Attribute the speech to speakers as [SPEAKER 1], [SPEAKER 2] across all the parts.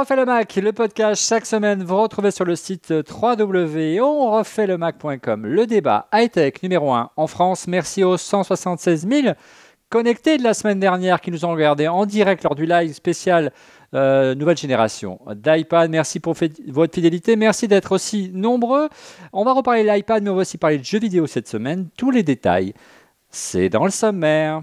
[SPEAKER 1] refait le Mac, le podcast chaque semaine, vous retrouvez sur le site www.onrefaitlemacom. Le débat high-tech numéro 1 en France. Merci aux 176 000 connectés de la semaine dernière qui nous ont regardé en direct lors du live spécial nouvelle génération d'iPad. Merci pour votre fidélité. Merci d'être aussi nombreux. On va reparler de l'iPad, mais on va aussi parler de jeux vidéo cette semaine. Tous les détails, c'est dans le sommaire.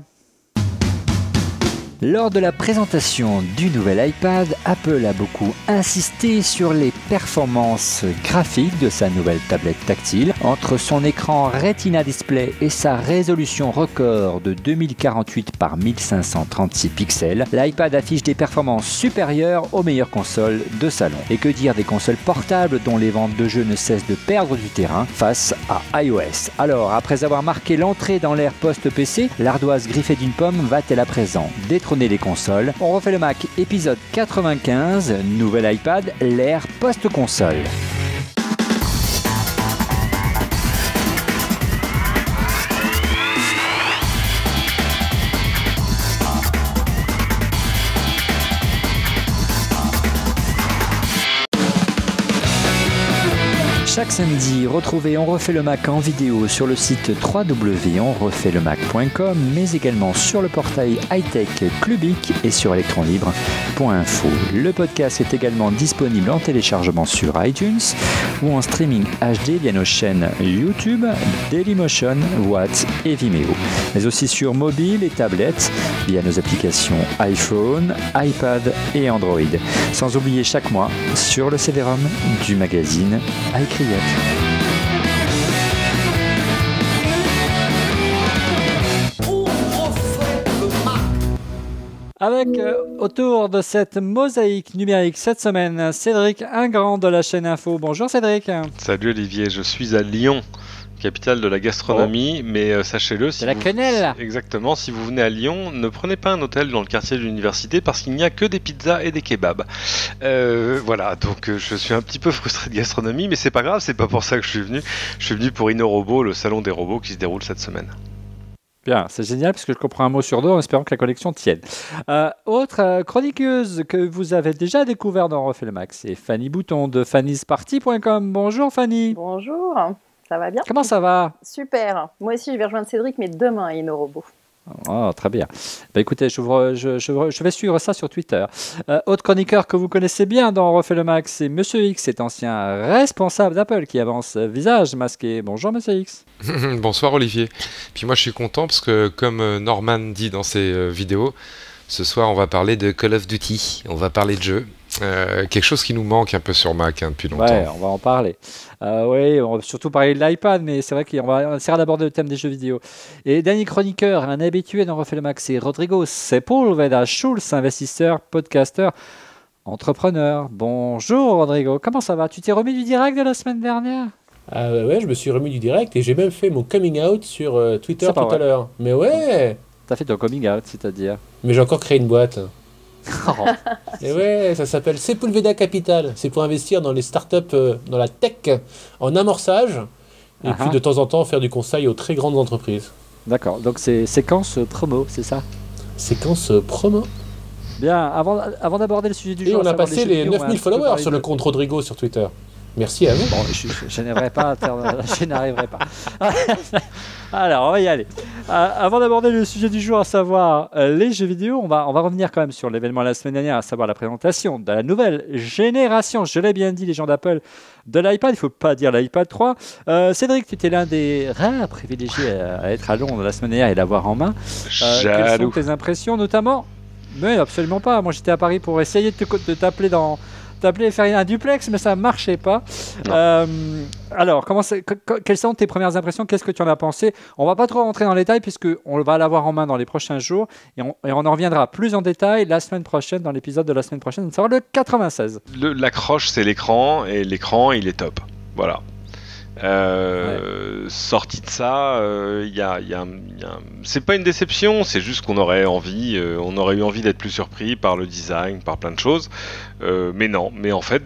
[SPEAKER 1] Lors de la présentation du nouvel iPad, Apple a beaucoup insisté sur les performances graphiques de sa nouvelle tablette tactile. Entre son écran Retina Display et sa résolution record de 2048 par 1536 pixels, l'iPad affiche des performances supérieures aux meilleures consoles de salon. Et que dire des consoles portables dont les ventes de jeux ne cessent de perdre du terrain face à iOS. Alors, après avoir marqué l'entrée dans l'ère post-PC, l'ardoise griffée d'une pomme va-t-elle à présent détrôner les consoles? On refait le Mac, épisode 95, nouvel iPad, l'ère post-console. Chaque samedi, retrouvez On refait le Mac en vidéo sur le site www.onrefaitlemacom, mais également sur le portail high-tech Clubic et sur electronlibre.info. Le podcast est également disponible en téléchargement sur iTunes ou en streaming HD via nos chaînes YouTube, Dailymotion, Watt et Vimeo, mais aussi sur mobile et tablette via nos applications iPhone, iPad et Android. Sans oublier chaque mois sur le CD-ROM du magazine iCreate. Avec autour de cette mosaïque numérique cette semaine, Cédric Ingrand de la chaîne Info. Bonjour Cédric.
[SPEAKER 2] Salut Olivier, je suis à Lyon, capitale de la gastronomie, mais sachez-le, si
[SPEAKER 1] la quenelle.
[SPEAKER 2] Exactement, si vous venez à Lyon, ne prenez pas un hôtel dans le quartier de l'université parce qu'il n'y a que des pizzas et des kebabs. Voilà, donc je suis un petit peu frustré de gastronomie, mais c'est pas grave, c'est pas pour ça que je suis venu. Je suis venu pour InnoRobot, le salon des robots qui se déroule cette semaine.
[SPEAKER 1] Bien, c'est génial parce que je comprends un mot sur deux en espérant que la collection tienne. Autre chroniqueuse que vous avez déjà découvert dans Refait le Mac, c'est Fanny Bouton de fannysparty.com. Bonjour Fanny.
[SPEAKER 3] Bonjour, ça va bien?
[SPEAKER 1] Comment ça va?
[SPEAKER 3] Super, moi aussi je vais rejoindre Cédric, mais demain à InnoRobot.
[SPEAKER 1] Oh, très bien. Écoutez, je vais suivre ça sur Twitter. Autre chroniqueur que vous connaissez bien dans Refait le Mac, c'est Monsieur X, cet ancien responsable d'Apple qui avance visage masqué. Bonjour Monsieur X.
[SPEAKER 4] Bonsoir Olivier. Puis moi je suis content parce que comme Norman dit dans ses vidéos, ce soir on va parler de Call of Duty, on va parler de jeux. Quelque chose qui nous manque un peu sur Mac depuis longtemps.
[SPEAKER 1] Ouais, on va en parler. Oui, on va surtout parler de l'iPad, mais c'est vrai qu'on essaiera d'aborder le thème des jeux vidéo. Et dernier chroniqueur, un habitué dans Refait le Mac, c'est Rodrigo Sepúlveda Schulz, investisseur, podcasteur, entrepreneur. Bonjour Rodrigo, comment ça va? Tu t'es remis du direct de la semaine dernière?
[SPEAKER 5] Ouais, je me suis remis du direct et j'ai même fait mon coming out sur Twitter tout à l'heure. Mais ouais!
[SPEAKER 1] T'as fait ton coming out, c'est-à-dire? Mais
[SPEAKER 5] j'ai encore créé une boîte. Et ouais, ça s'appelle Sepúlveda Capital. C'est pour investir dans les startups, dans la tech, en amorçage, et puis de temps en temps faire du conseil aux très grandes entreprises.
[SPEAKER 1] D'accord, donc c'est séquence promo, c'est ça?
[SPEAKER 5] Séquence promo.
[SPEAKER 1] Bien, avant d'aborder le sujet du jour...
[SPEAKER 5] Et on a passé les 9000 followers sur le compte Rodrigo sur Twitter. Merci à vous.
[SPEAKER 1] Bon, je n'arriverai pas. Je n'arriverai pas. Alors, on va y aller. Avant d'aborder le sujet du jour, à savoir les jeux vidéo, on va revenir quand même sur l'événement de la semaine dernière, à savoir la présentation de la nouvelle génération, je l'ai bien dit, les gens d'Apple, de l'iPad. Il ne faut pas dire l'iPad 3. Cédric, tu étais l'un des rares privilégiés à être à Londres la semaine dernière et l'avoir en main. Quelles sont tes impressions, notamment? Mais absolument pas. Moi, j'étais à Paris pour essayer de t'appeler et faire un duplex, mais ça ne marchait pas. Alors, quelles sont tes premières impressions? Qu'est-ce que tu en as pensé? On ne va pas trop rentrer dans les détails puisqu'on va l'avoir en main dans les prochains jours et on en reviendra plus en détail la semaine prochaine, dans l'épisode de la semaine prochaine. Ça sera le 96.
[SPEAKER 2] L'accroche, c'est l'écran et l'écran, il est top. Voilà. Sorti de ça, c'est pas une déception, c'est juste qu'on aurait eu envie d'être plus surpris par le design, par plein de choses. Mais en fait,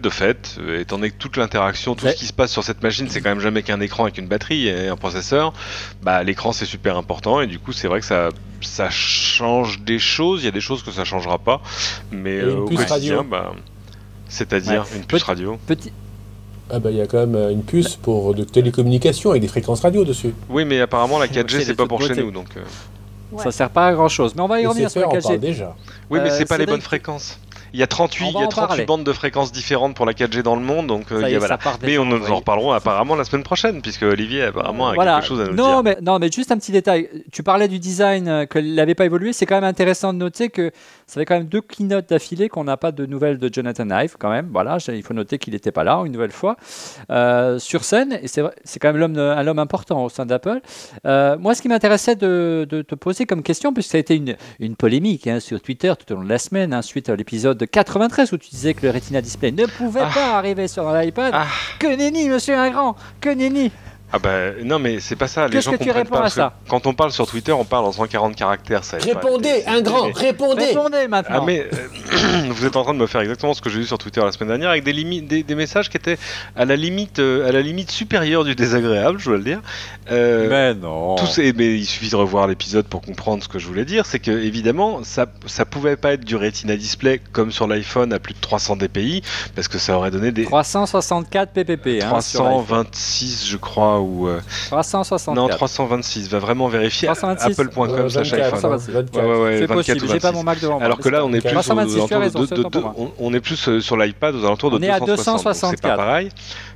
[SPEAKER 2] étant donné que toute l'interaction, tout ce qui se passe sur cette machine, c'est quand même jamais qu'un écran avec une batterie et un processeur, l'écran c'est super important et du coup c'est vrai que ça change des choses, il y a des choses que ça changera pas, mais au quotidien, C'est-à-dire une puce radio.
[SPEAKER 5] Ah bah il y a quand même une puce pour de télécommunication avec des fréquences radio dessus.
[SPEAKER 2] Oui, mais apparemment la 4G c'est pas pour chez nous, donc.
[SPEAKER 1] Ça sert pas à grand chose. Mais on va y revenir sur la 4G.
[SPEAKER 5] Déjà.
[SPEAKER 2] Oui, mais c'est pas les bonnes fréquences. Il y a 38 bandes de fréquences différentes pour la 4G dans le monde, donc voilà. Mais on en reparlerons apparemment la semaine prochaine, puisque Olivier apparemment a quelque chose à nous dire.
[SPEAKER 1] Non, mais juste un petit détail. Tu parlais du design, qu'il n'avait pas évolué. C'est quand même intéressant de noter que ça fait quand même 2 keynotes d'affilée qu'on n'a pas de nouvelles de Jonathan Ive, quand même. Voilà, il faut noter qu'il n'était pas là une nouvelle fois sur scène. Et c'est quand même un homme important au sein d'Apple. Moi, ce qui m'intéressait de te poser comme question, puisque ça a été une polémique sur Twitter tout au long de la semaine, suite à l'épisode de 93 où tu disais que le Retina Display ne pouvait pas arriver sur l'iPad. Que nenni, monsieur Ingrand, que nenni.
[SPEAKER 2] Ah bah non, mais c'est pas ça. Les gens
[SPEAKER 1] Qu'est-ce que tu réponds à ça?
[SPEAKER 2] Quand on parle sur Twitter, on parle en 140 caractères. Ça
[SPEAKER 5] répondez, répondez
[SPEAKER 1] maintenant.
[SPEAKER 2] Ah mais vous êtes en train de me faire exactement ce que j'ai vu sur Twitter la semaine dernière, avec des messages qui étaient à la limite supérieure du désagréable, je dois le dire.
[SPEAKER 1] Mais non.
[SPEAKER 2] Mais il suffit de revoir l'épisode pour comprendre ce que je voulais dire. C'est que évidemment, ça pouvait pas être du Retina Display comme sur l'iPhone à plus de 300 dpi, parce que ça aurait donné des
[SPEAKER 1] 364 pp.
[SPEAKER 2] 326, je crois.
[SPEAKER 1] 364.
[SPEAKER 2] Non, 326. Va vraiment vérifier.
[SPEAKER 1] 326.
[SPEAKER 2] Apple.com/iPhone.
[SPEAKER 1] C'est possible. J'ai pas mon Mac devant moi.
[SPEAKER 2] Alors que là, on est plus on est plus sur l'iPad aux alentours de 260. C'est pas pareil.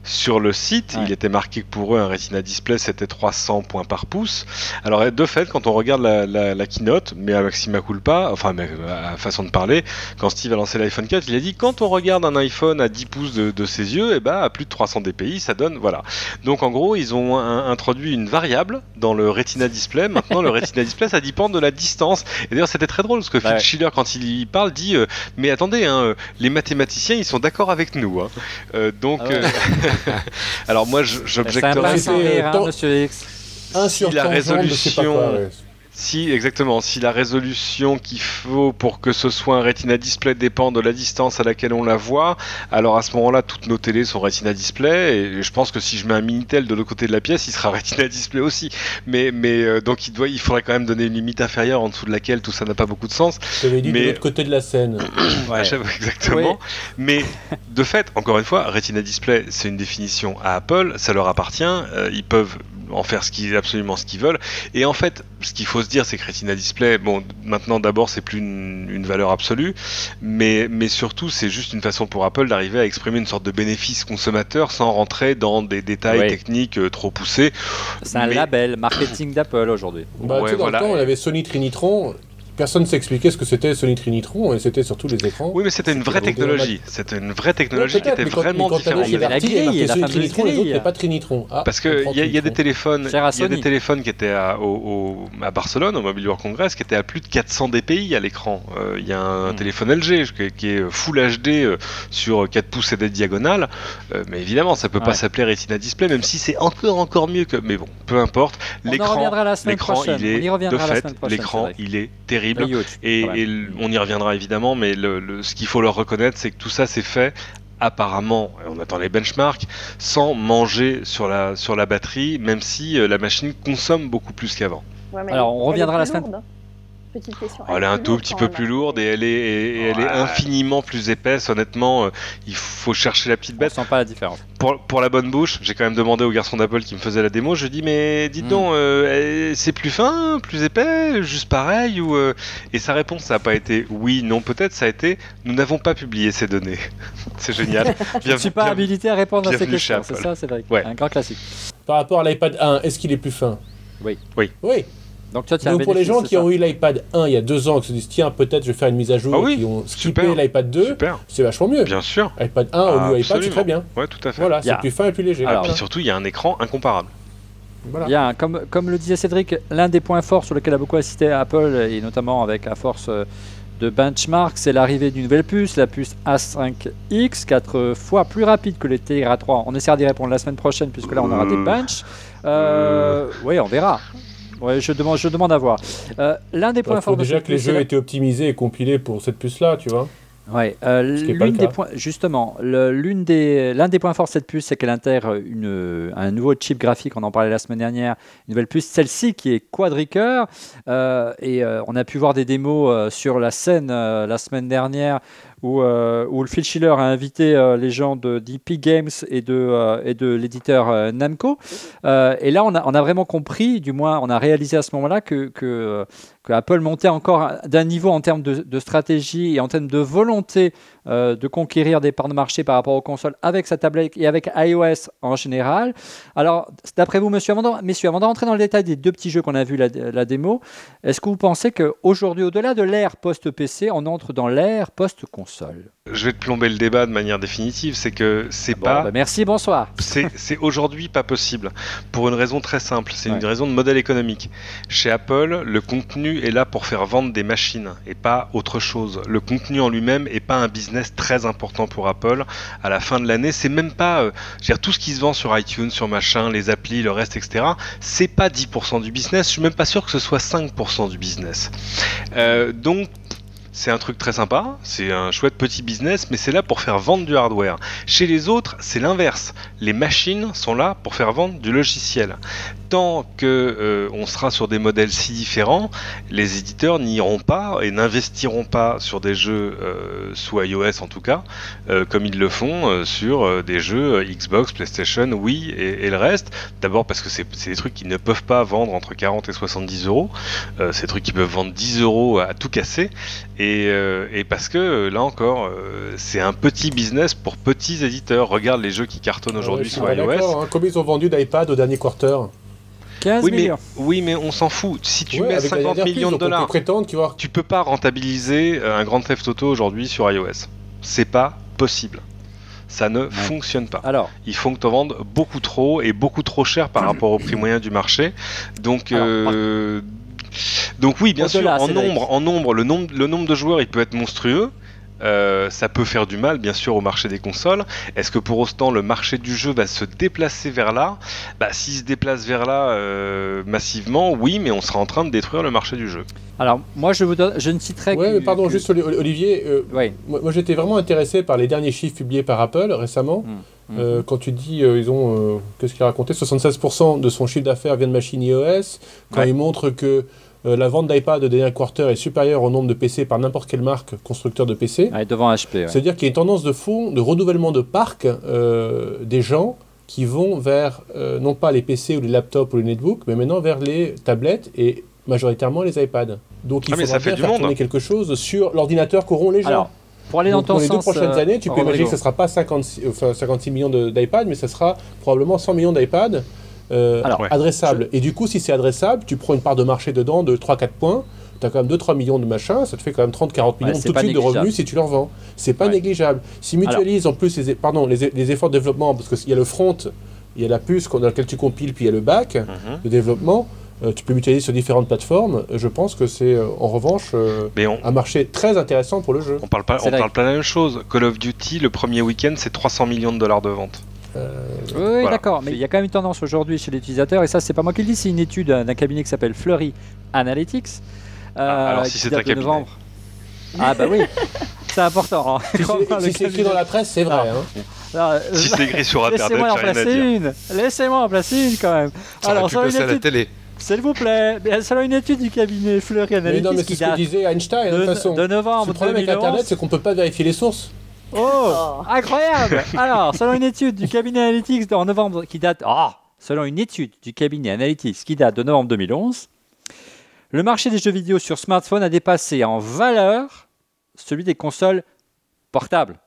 [SPEAKER 2] Sur le site, il était marqué que pour eux, un Retina Display, c'était 300 points par pouce. Alors, de fait, quand on regarde la keynote, mais à maxima culpa, enfin, à façon de parler, quand Steve a lancé l'iPhone 4, il a dit quand on regarde un iPhone à 10 pouces de ses yeux, et à plus de 300 dpi, ça donne, voilà. Donc, en gros, ils ont introduit une variable dans le Retina Display. Maintenant, le Retina Display, ça dépend de la distance. Et d'ailleurs, c'était très drôle parce que Phil Schiller, quand il parle, dit mais attendez, les mathématiciens, ils sont d'accord avec nous. Alors moi, j'objecterais.
[SPEAKER 1] Monsieur X.
[SPEAKER 2] Si la résolution. Si la résolution qu'il faut pour que ce soit un Retina Display dépend de la distance à laquelle on la voit, alors à ce moment-là, toutes nos télés sont Retina Display, et je pense que si je mets un Minitel de l'autre côté de la pièce, il sera Retina Display aussi. Mais donc il faudrait quand même donner une limite inférieure en dessous de laquelle tout ça n'a pas beaucoup de sens.
[SPEAKER 5] Je t'avais dit de l'autre côté de la scène.
[SPEAKER 2] Exactement. Oui. Mais de fait, encore une fois, Retina Display, c'est une définition à Apple, ça leur appartient, ils peuvent en faire absolument ce qu'ils veulent. Et en fait, ce qu'il faut se dire, c'est que Retina Display, bon, maintenant d'abord, c'est plus une valeur absolue, mais surtout, c'est juste une façon pour Apple d'arriver à exprimer une sorte de bénéfice consommateur sans rentrer dans des détails techniques trop poussés.
[SPEAKER 1] C'est un label marketing d'Apple aujourd'hui.
[SPEAKER 5] Dans le temps, on avait Sony Trinitron. Personne ne s'expliquait ce que c'était Sony Trinitron, et c'était sur tous les écrans.
[SPEAKER 2] Oui, mais c'était une vraie technologie. C'était une vraie technologie qui était vraiment différente.
[SPEAKER 5] Il y avait la grille, Sony Trinitron, les autres n'étaient pas Trinitron.
[SPEAKER 2] Parce qu'il y a des téléphones, qui étaient à Barcelone, au Mobile World Congress, qui étaient à plus de 400 dpi à l'écran. Il y a un téléphone LG qui est Full HD sur 4 pouces et des diagonales. Mais évidemment, ça peut pas s'appeler Retina Display, même si c'est encore mieux que. Mais bon, peu importe. L'écran, il est terrible. Et on y reviendra évidemment, mais ce qu'il faut leur reconnaître, c'est que tout ça c'est fait apparemment, on attend les benchmarks, sans manger sur la batterie, même si la machine consomme beaucoup plus qu'avant.
[SPEAKER 1] Alors on reviendra la semaine.
[SPEAKER 3] Petite question.
[SPEAKER 2] Elle est un tout petit peu plus lourde et elle est infiniment plus épaisse. Honnêtement, il faut chercher la petite bête.
[SPEAKER 1] On sent pas la différence.
[SPEAKER 2] Pour la bonne bouche, j'ai quand même demandé au garçon d'Apple qui me faisait la démo. Je lui ai dit mais dites donc, c'est plus fin, plus épais, juste pareil ou Et sa réponse, ça n'a pas été oui, non, peut-être. Ça a été nous n'avons pas publié ces données. C'est génial.
[SPEAKER 1] Je ne suis pas habilité à répondre à ces questions. C'est ça, c'est vrai. Un grand classique.
[SPEAKER 5] Par rapport à l'iPad 1, est-ce qu'il est plus fin?
[SPEAKER 1] Oui.
[SPEAKER 5] Donc pour les gens qui ont eu l'iPad 1 il y a 2 ans, qui se disent tiens peut-être je vais faire une mise à jour, qui ont skippé l'iPad 2, c'est vachement mieux.
[SPEAKER 2] Bien sûr.
[SPEAKER 5] iPad 1 au lieu iPad, c'est très bien.
[SPEAKER 2] Ouais, tout à fait.
[SPEAKER 5] Voilà, c'est plus fin et plus léger.
[SPEAKER 2] Et puis surtout il y a un écran incomparable.
[SPEAKER 1] Voilà. Il y a, comme le disait Cédric, l'un des points forts sur lequel a beaucoup insisté Apple, et notamment avec à force de benchmark, c'est l'arrivée d'une nouvelle puce, la puce A5X, 4 fois plus rapide que les Tegra 3. On essaiera d'y répondre la semaine prochaine, puisque là on aura des benches. Oui, on verra. Ouais, je demande à voir. L'un des points forts de
[SPEAKER 5] déjà que les jeux étaient optimisés et compilés pour cette puce-là, tu vois.
[SPEAKER 1] Ouais, l'un des points forts de cette puce, c'est qu'elle intègre un nouveau chip graphique. On en parlait la semaine dernière. Une nouvelle puce, celle-ci qui est quadricœur. Et on a pu voir des démos sur la scène la semaine dernière où le Phil Schiller a invité les gens d'Epic Games et de l'éditeur Namco. Et là, on a vraiment compris, du moins, on a réalisé à ce moment-là que Apple montait encore d'un niveau en termes de stratégie et en termes de volonté de conquérir des parts de marché par rapport aux consoles avec sa tablette et avec iOS en général. Alors, d'après vous, messieurs, avant de rentrer dans le détail des 2 petits jeux qu'on a vu la démo, est-ce que vous pensez qu'aujourd'hui, au-delà de l'ère post-PC, on entre dans l'ère post-console ?
[SPEAKER 2] Je vais te plomber le débat de manière définitive, c'est que c'est pas...
[SPEAKER 1] merci, bonsoir.
[SPEAKER 2] C'est aujourd'hui pas possible, pour une raison très simple, c'est une raison de modèle économique. Chez Apple, le contenu est là pour faire vendre des machines et pas autre chose. Le contenu en lui-même est pas un business très important pour Apple. À la fin de l'année, c'est même pas... tout ce qui se vend sur iTunes, sur machin, les applis, le reste, etc., c'est pas 10% du business, je suis même pas sûr que ce soit 5% du business. Donc, c'est un truc très sympa, c'est un chouette petit business, mais c'est là pour faire vendre du hardware. Chez les autres, c'est l'inverse. Les machines sont là pour faire vendre du logiciel. Tant qu'on sera sur des modèles si différents, les éditeurs n'iront pas et n'investiront pas sur des jeux sous iOS en tout cas, comme ils le font sur des jeux Xbox, PlayStation, Wii et le reste. D'abord parce que c'est des trucs qu'ils ne peuvent pas vendre entre 40 et 70 euros. C'est des trucs qu'ils peuvent vendre 10 euros à tout casser. Et parce que là encore, c'est un petit business pour petits éditeurs. Regarde les jeux qui cartonnent aujourd'hui sur iOS.
[SPEAKER 5] Combien ils ont vendu d'iPad au dernier quarter?
[SPEAKER 1] 15 millions.
[SPEAKER 2] Oui, mais on s'en fout. Si tu mets 50 millions de dollars, tu peux pas rentabiliser un Grand Theft Auto aujourd'hui sur iOS. C'est pas possible. Ça ne fonctionne pas. Alors, il faut que tu en vendes beaucoup trop et beaucoup trop cher par rapport au prix moyen du marché. Donc oui, bien sûr, en nombre, le nombre de joueurs, il peut être monstrueux. Ça peut faire du mal, bien sûr, au marché des consoles. Est-ce que pour autant le marché du jeu va se déplacer vers là? S'il se déplace vers là massivement, oui, mais on sera en train de détruire le marché du jeu.
[SPEAKER 1] Alors, moi, je ne citerai que...
[SPEAKER 5] mais pardon, juste Olivier, moi j'étais vraiment intéressé par les derniers chiffres publiés par Apple récemment. Quand tu dis, ils ont, qu'est-ce qu'il racontait, 76% de son chiffre d'affaires vient de machines iOS, quand ils montrent que la vente d'iPad de dernier quarter est supérieure au nombre de PC par n'importe quelle marque constructeur de PC.
[SPEAKER 1] Devant HP.
[SPEAKER 5] C'est-à-dire qu'il y a une tendance de fond, de renouvellement de parc des gens qui vont vers, non pas les PC ou les laptops ou les netbooks, mais maintenant vers les tablettes et majoritairement les iPads. Donc il faudra bien faire tourner quelque chose sur l'ordinateur qu'auront les gens. Alors,
[SPEAKER 1] pour aller dans ton
[SPEAKER 5] sens,
[SPEAKER 1] pour
[SPEAKER 5] les 2 prochaines années, tu peux imaginer que ce ne sera pas 56 millions d'iPad, mais ce sera probablement 100 millions d'iPad adressables. Et du coup, si c'est adressable, tu prends une part de marché dedans de 3-4 points, tu as quand même 2-3 millions de machins, ça te fait quand même 30-40 millions tout de suite de revenus si tu leur vends. C'est pas négligeable. Si mutualise en plus les efforts de développement, parce qu'il y a le front, il y a la puce dans laquelle tu compiles, puis il y a le back de développement, tu peux mutualiser sur différentes plateformes. Je pense que c'est en revanche un marché très intéressant pour le jeu.
[SPEAKER 2] On parle pas de la même chose. Call of Duty, le premier week-end, c'est 300 millions de dollars de vente.
[SPEAKER 1] Oui, d'accord, mais il y a quand même une tendance aujourd'hui chez l'utilisateur, et ça, c'est pas moi qui le dis, c'est une étude d'un cabinet qui s'appelle Fleury Analytics.
[SPEAKER 2] Alors, si c'est un cabinet. Novembre.
[SPEAKER 1] Ah, bah oui, c'est important. Hein.
[SPEAKER 5] Si c'est écrit dans la presse, c'est vrai.
[SPEAKER 2] Si c'est écrit sur Internet,
[SPEAKER 1] laissez-moi en placer une quand même.
[SPEAKER 4] Alors, ça à la télé.
[SPEAKER 1] S'il vous plaît, selon une étude du cabinet Fleury Analytics,
[SPEAKER 5] mais non, mais c'est ce que disait Einstein, de toute façon.
[SPEAKER 1] De novembre 2011.
[SPEAKER 5] Le problème avec Internet, c'est qu'on peut pas vérifier les sources.
[SPEAKER 1] Oh, incroyable! Alors, selon une étude du cabinet Analytics en novembre qui date... selon une étude du cabinet Analytics qui date de novembre 2011, le marché des jeux vidéo sur smartphone a dépassé en valeur celui des consoles portables.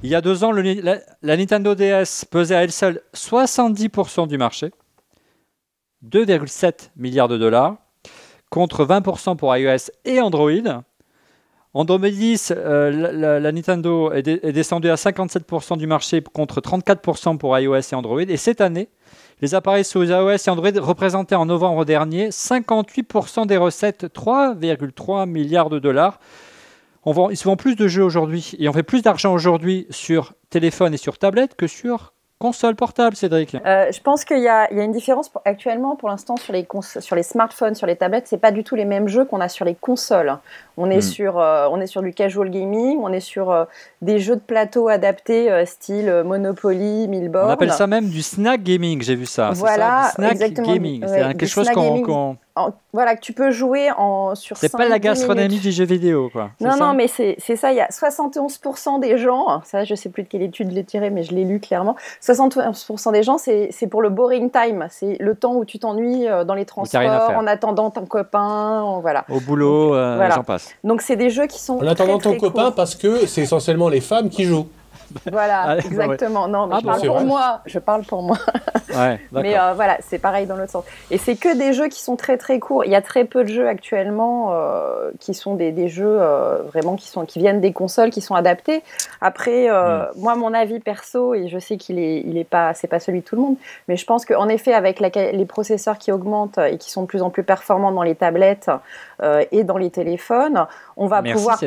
[SPEAKER 1] Il y a 2 ans, la Nintendo DS pesait à elle seule 70% du marché, 2,7 milliards de dollars, contre 20% pour iOS et Android. En 2010, la Nintendo est descendue à 57% du marché contre 34% pour iOS et Android. Et cette année, les appareils sous iOS et Android représentaient en novembre dernier 58% des recettes, 3,3 milliards de dollars. Il se vend plus de jeux aujourd'hui et on fait plus d'argent aujourd'hui sur téléphone et sur tablette que sur console portable, Cédric.
[SPEAKER 3] Je pense qu'il y a une différence actuellement, pour l'instant, sur les smartphones, sur les tablettes, c'est pas du tout les mêmes jeux qu'on a sur les consoles. On est sur du casual gaming, on est sur des jeux de plateau adaptés, style Monopoly, 1000 bornes.
[SPEAKER 1] On appelle ça même du snack gaming, j'ai vu ça.
[SPEAKER 3] Voilà,
[SPEAKER 1] c'est ça, du snack
[SPEAKER 3] exactement.
[SPEAKER 1] gaming. C'est quelque chose qu'on
[SPEAKER 3] voilà, que tu peux jouer sur 5-10
[SPEAKER 1] C'est pas la gastronomie
[SPEAKER 3] minutes.
[SPEAKER 1] du jeu vidéo, quoi.
[SPEAKER 3] Non, mais c'est ça. Il y a 71% des gens, ça je sais plus de quelle étude je l'ai tiré, mais je l'ai lu clairement. 71% des gens, c'est pour le boring time. C'est le temps où tu t'ennuies dans les transports, en attendant ton copain, voilà.
[SPEAKER 1] Au boulot,
[SPEAKER 3] voilà.
[SPEAKER 1] j'en passe.
[SPEAKER 3] Donc c'est des jeux qui sont
[SPEAKER 5] en attendant
[SPEAKER 3] très,
[SPEAKER 5] ton copain
[SPEAKER 3] courts.
[SPEAKER 5] parce que c'est essentiellement les femmes qui jouent.
[SPEAKER 3] Voilà,
[SPEAKER 1] Allez,
[SPEAKER 3] exactement. Non, mais je parle pour moi.
[SPEAKER 1] Ouais,
[SPEAKER 3] mais voilà, c'est pareil dans l'autre sens. Et c'est que des jeux qui sont très très courts. Il y a très peu de jeux actuellement qui sont des jeux vraiment qui viennent des consoles, qui sont adaptés. Après, moi, mon avis perso, et je sais c'est pas celui de tout le monde, mais je pense qu'en effet, avec les processeurs qui augmentent et qui sont de plus en plus performants dans les tablettes et dans les téléphones, on va pouvoir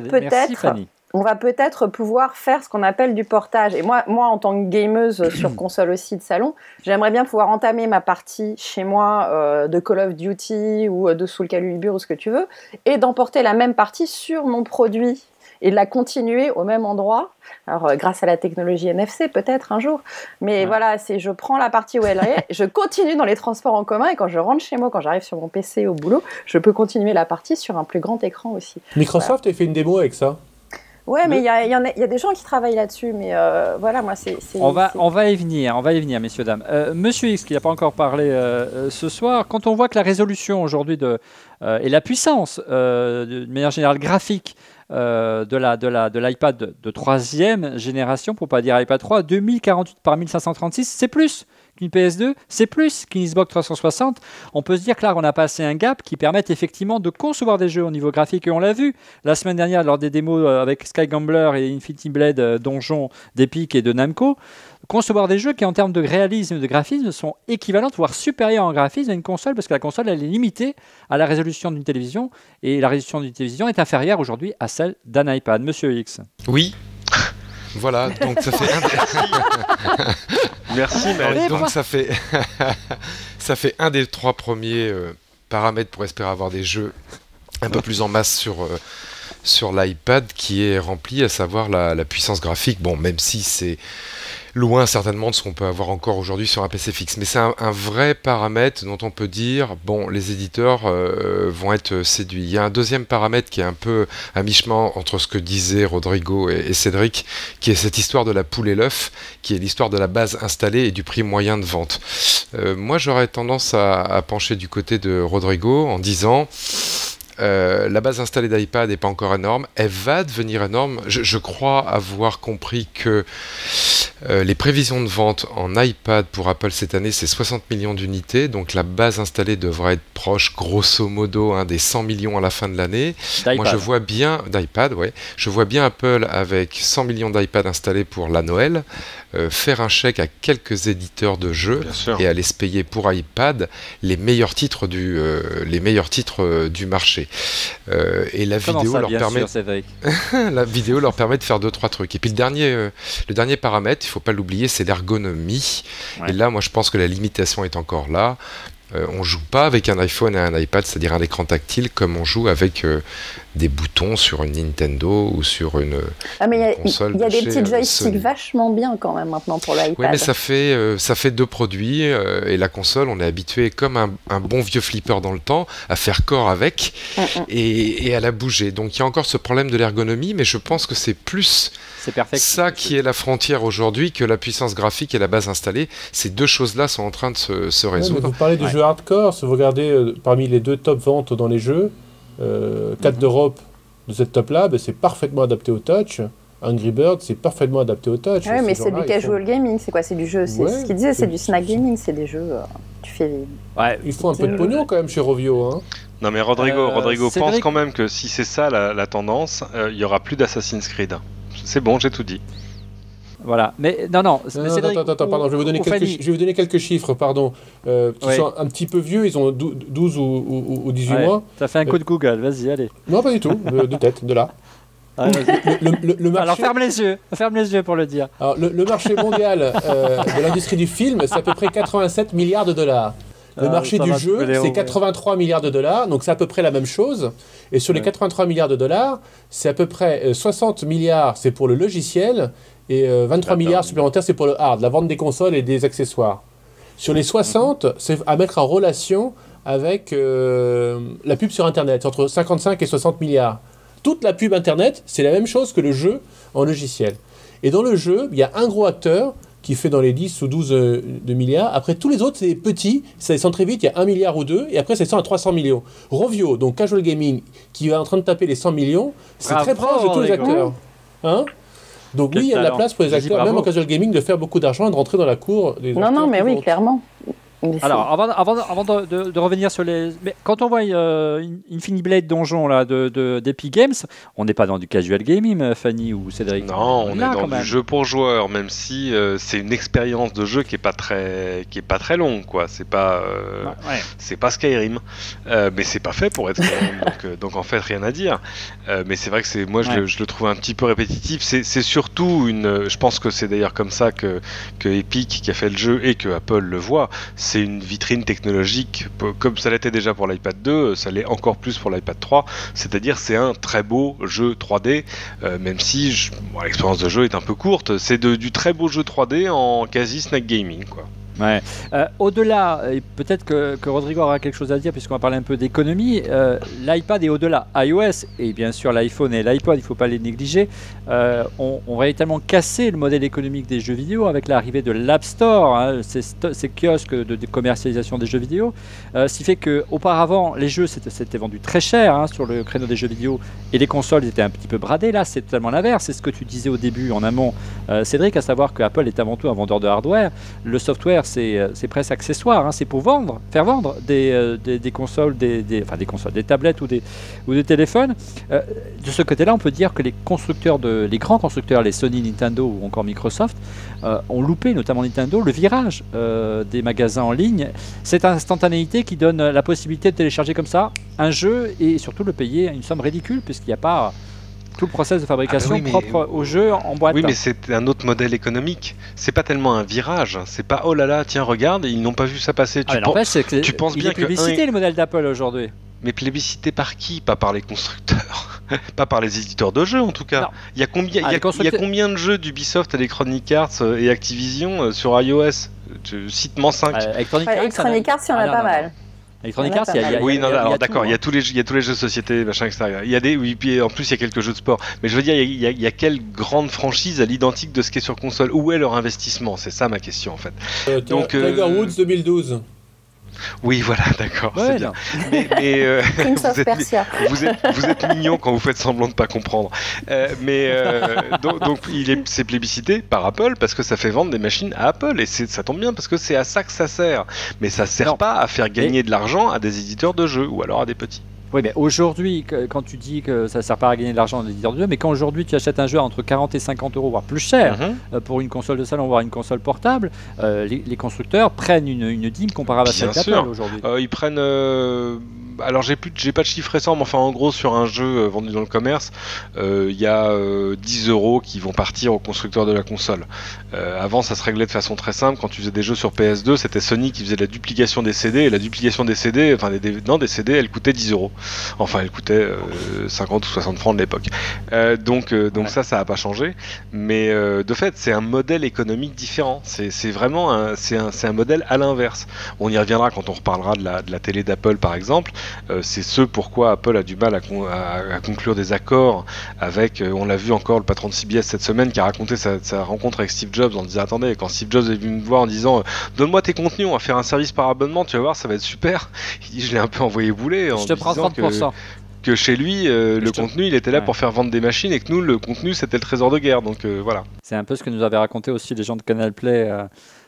[SPEAKER 3] pouvoir faire ce qu'on appelle du portage. Et moi, en tant que gameuse sur console aussi de salon, j'aimerais bien pouvoir entamer ma partie chez moi de Call of Duty ou de Soul Calibur ou ce que tu veux, et d'emporter la même partie sur mon produit et de la continuer au même endroit. Alors, grâce à la technologie NFC, peut-être un jour. Mais voilà, je prends la partie où elle est, je continue dans les transports en commun, et quand je rentre chez moi, quand j'arrive sur mon PC au boulot, je peux continuer la partie sur un plus grand écran aussi.
[SPEAKER 5] Microsoft a fait une démo avec ça.
[SPEAKER 3] Ouais, mais il y a des gens qui travaillent là-dessus, mais voilà, moi c'est.
[SPEAKER 1] On va y venir, messieurs dames. Monsieur X, qui n'a pas encore parlé ce soir, quand on voit que la résolution aujourd'hui et la puissance, de manière générale graphique, de l'iPad de 3e génération, pour pas dire iPad 3, 2048 par 1536, c'est plus qu'une PS2, c'est plus qu'une Xbox 360. On peut se dire que là, on a passé un gap qui permet effectivement de concevoir des jeux au niveau graphique, et on l'a vu la semaine dernière lors des démos avec Sky Gambler et Infinity Blade Donjon d'Epic et de Namco, concevoir des jeux qui en termes de réalisme et de graphisme sont équivalentes, voire supérieures en graphisme à une console, parce que la console elle est limitée à la résolution d'une télévision, et la résolution d'une télévision est inférieure aujourd'hui à celle d'un iPad. Monsieur X.
[SPEAKER 4] Oui. Voilà, donc ça fait
[SPEAKER 2] Merci, mais
[SPEAKER 4] donc ça fait un des 3 premiers paramètres pour espérer avoir des jeux un peu plus en masse sur l'iPad qui est rempli, à savoir la puissance graphique. Bon, même si c'est loin certainement de ce qu'on peut avoir encore aujourd'hui sur un PC fixe. Mais c'est un vrai paramètre dont on peut dire, bon, les éditeurs vont être séduits. Il y a un deuxième paramètre qui est un peu à mi-chemin entre ce que disaient Rodrigo et Cédric, qui est cette histoire de la poule et l'œuf, qui est l'histoire de la base installée et du prix moyen de vente. Moi, j'aurais tendance à pencher du côté de Rodrigo en disant... la base installée d'iPad n'est pas encore énorme, elle va devenir énorme. Je crois avoir compris que les prévisions de vente en iPad pour Apple cette année, c'est 60 millions d'unités, donc la base installée devrait être proche, grosso modo, des 100 millions à la fin de l'année. Moi, je vois bien d'iPad, ouais. Je vois bien Apple avec 100 millions d'iPad installés pour la Noël, faire un chèque à quelques éditeurs de jeux et aller se payer pour iPad les meilleurs titres du marché. Et la vidéo leur permet de faire 2-3 trucs. Et puis le dernier paramètre, il ne faut pas l'oublier, c'est l'ergonomie. Ouais. Et là, moi, je pense que la limitation est encore là. On ne joue pas avec un iPhone et un iPad, c'est-à-dire un écran tactile, comme on joue avec des boutons sur une Nintendo ou sur une console.
[SPEAKER 3] Il y a des petits joysticks vachement bien quand même maintenant pour l'iPad.
[SPEAKER 4] Oui, mais ça fait 2 produits et la console, on est habitué comme un bon vieux flipper dans le temps à faire corps avec et à la bouger. Donc il y a encore ce problème de l'ergonomie, mais je pense que c'est plus ça qui est la frontière aujourd'hui que la puissance graphique et la base installée. Ces deux choses-là sont en train de se résoudre.
[SPEAKER 5] Vous parlez des jeux hardcore, si vous regardez parmi les 2 top ventes dans les jeux, 4 d'Europe de cette top-là, c'est parfaitement adapté au touch. Angry Birds, c'est parfaitement adapté au touch.
[SPEAKER 3] Oui, mais c'est du casual gaming, c'est quoi? C'est du jeu, c'est ce qu'il disait, c'est du snack gaming, c'est des jeux, tu fais...
[SPEAKER 1] Ouais,
[SPEAKER 5] il faut un peu de pognon quand même chez Rovio. Hein.
[SPEAKER 2] Non mais Rodrigo pense quand même que si c'est ça la tendance, il y aura plus d'Assassin's Creed. C'est bon, j'ai tout dit.
[SPEAKER 1] Voilà, mais non.
[SPEAKER 5] Attends, pardon, je vais vous donner quelques chiffres, pardon, qui sont un petit peu vieux, ils ont 12 ou 18 mois.
[SPEAKER 1] T'as fait un coup de Google, vas-y, allez.
[SPEAKER 5] Non, pas du tout, de tête, de là.
[SPEAKER 1] Ah, le marché... Alors ferme les yeux pour le dire.
[SPEAKER 5] Alors, le marché mondial de l'industrie du film, c'est à peu près 87 milliards de dollars. Le marché du jeu, c'est 83 milliards de dollars, donc c'est à peu près la même chose. Et sur les 83 milliards de dollars, c'est à peu près 60 milliards, c'est pour le logiciel, et 23 milliards supplémentaires, c'est pour le hard, la vente des consoles et des accessoires. Sur les 60, c'est à mettre en relation avec la pub sur Internet, c'est entre 55 et 60 milliards. Toute la pub Internet, c'est la même chose que le jeu en logiciel. Et dans le jeu, il y a un gros acteur qui fait dans les 10 ou 12 de milliards. Après, tous les autres, c'est petit, ça descend très vite, il y a 1 milliard ou 2, et après, ça descend à 300 millions. Rovio, donc Casual Gaming, qui est en train de taper les 100 millions, c'est très proche de tous les acteurs. Hein? Donc oui, il y a de la place pour les acteurs, même en Casual Gaming, de faire beaucoup d'argent et de rentrer dans la cour des acteurs.
[SPEAKER 3] Non, mais oui, clairement.
[SPEAKER 1] Alors, avant de revenir sur les... Mais quand on voit Infinity Blade Donjon là, d'Epic Games, on n'est pas dans du casual gaming, Fanny ou Cédric.
[SPEAKER 2] Non, on est dans du jeu pour joueurs, même si c'est une expérience de jeu qui est pas très longue, quoi. C'est pas Skyrim, mais c'est pas fait pour être Skyrim, donc en fait rien à dire. Mais c'est vrai que je le trouve un petit peu répétitif. C'est surtout je pense que c'est d'ailleurs comme ça que Epic qui a fait le jeu et que Apple le voit. C'est une vitrine technologique, comme ça l'était déjà pour l'iPad 2, ça l'est encore plus pour l'iPad 3, c'est-à-dire c'est un très beau jeu 3D, même si l'expérience de jeu est un peu courte, c'est du très beau jeu 3D en quasi snack gaming, quoi.
[SPEAKER 1] Ouais. Au-delà, et peut-être que Rodrigo aura quelque chose à dire puisqu'on va parler un peu d'économie, l'iPad est au-delà. iOS et bien sûr l'iPhone et l'iPod, il ne faut pas les négliger, ont véritablement cassé le modèle économique des jeux vidéo avec l'arrivée de l'App Store, hein, ces kiosques de commercialisation des jeux vidéo. Ce qui fait qu'auparavant, les jeux c'était vendu très cher hein, sur le créneau des jeux vidéo et les consoles étaient un petit peu bradées. Là, c'est totalement l'inverse. C'est ce que tu disais au début en amont, Cédric, à savoir que Apple est avant tout un vendeur de hardware. Le software, c'est presque accessoire, hein, c'est pour faire vendre des consoles, des consoles, des tablettes ou des téléphones. De ce côté-là, on peut dire que les grands constructeurs, les Sony, Nintendo ou encore Microsoft, ont loupé, notamment Nintendo, le virage des magasins en ligne. Cette instantanéité qui donne la possibilité de télécharger comme ça un jeu et surtout le payer une somme ridicule puisqu'il n'y a pas tout le process de fabrication propre au jeu en boîte.
[SPEAKER 2] Oui, mais c'est un autre modèle économique. C'est pas tellement un virage. C'est pas oh là là, tiens, regarde, ils n'ont pas vu ça passer. Tu penses bien que
[SPEAKER 1] plébiscité le modèle d'Apple aujourd'hui.
[SPEAKER 2] Mais plébiscité par qui? Pas par les constructeurs, pas par les éditeurs de jeux en tout cas. Il y a combien de jeux d'Ubisoft, Electronic Arts et Activision sur iOS? Cite-moi 5.
[SPEAKER 3] Electronic Arts, il y en a pas mal.
[SPEAKER 1] Electronic Arts,
[SPEAKER 2] alors d'accord, il y a tous les jeux de société, machin, etc. Il y a puis en plus il y a quelques jeux de sport. Mais je veux dire, il y a quelle grande franchise à l'identique de ce qui est sur console? Où est leur investissement? C'est ça ma question en fait.
[SPEAKER 5] Tiger Woods 2012.
[SPEAKER 2] Oui, voilà, d'accord. Ouais, mais
[SPEAKER 3] Prince of Persia.
[SPEAKER 2] Vous êtes mignon quand vous faites semblant de pas comprendre. Donc c'est plébiscité par Apple parce que ça fait vendre des machines à Apple et ça tombe bien parce que c'est à ça que ça sert. Mais ça sert pas à faire gagner de l'argent à des éditeurs de jeux ou alors à des petits.
[SPEAKER 1] Oui, mais aujourd'hui, quand tu dis que ça ne sert pas à gagner de l'argent dans l'éditeur de jeu, mais quand aujourd'hui tu achètes un jeu entre 40 et 50 euros, voire plus cher, pour une console de salon, voire une console portable, les constructeurs prennent une dîme comparable à celle d'Apple aujourd'hui.
[SPEAKER 2] Ils prennent... Alors j'ai pas de chiffre récent, mais enfin en gros sur un jeu vendu dans le commerce, il y a 10 euros qui vont partir au constructeur de la console. Avant ça se réglait de façon très simple, quand tu faisais des jeux sur PS2, c'était Sony qui faisait la duplication des CD, et la duplication des CD, enfin des CD, elle coûtait 10 euros. Enfin elle coûtait 50 ou 60 francs de l'époque. Donc ça n'a pas changé, mais de fait c'est un modèle économique différent, c'est vraiment un modèle à l'inverse. On y reviendra quand on reparlera de la télé d'Apple par exemple. C'est ce pourquoi Apple a du mal à conclure des accords avec, on l'a vu encore, le patron de CBS cette semaine qui a raconté sa rencontre avec Steve Jobs en disant attendez, quand Steve Jobs est venu me voir en disant donne-moi tes contenus, on va faire un service par abonnement, tu vas voir ça va être super, il dit je l'ai un peu envoyé bouler en
[SPEAKER 1] je te prends 30%.
[SPEAKER 2] Que chez lui, le contenu, il était là pour faire vendre des machines et que nous, le contenu, c'était le trésor de guerre. Donc voilà.
[SPEAKER 1] C'est un peu ce que nous avaient raconté aussi les gens de Canal Play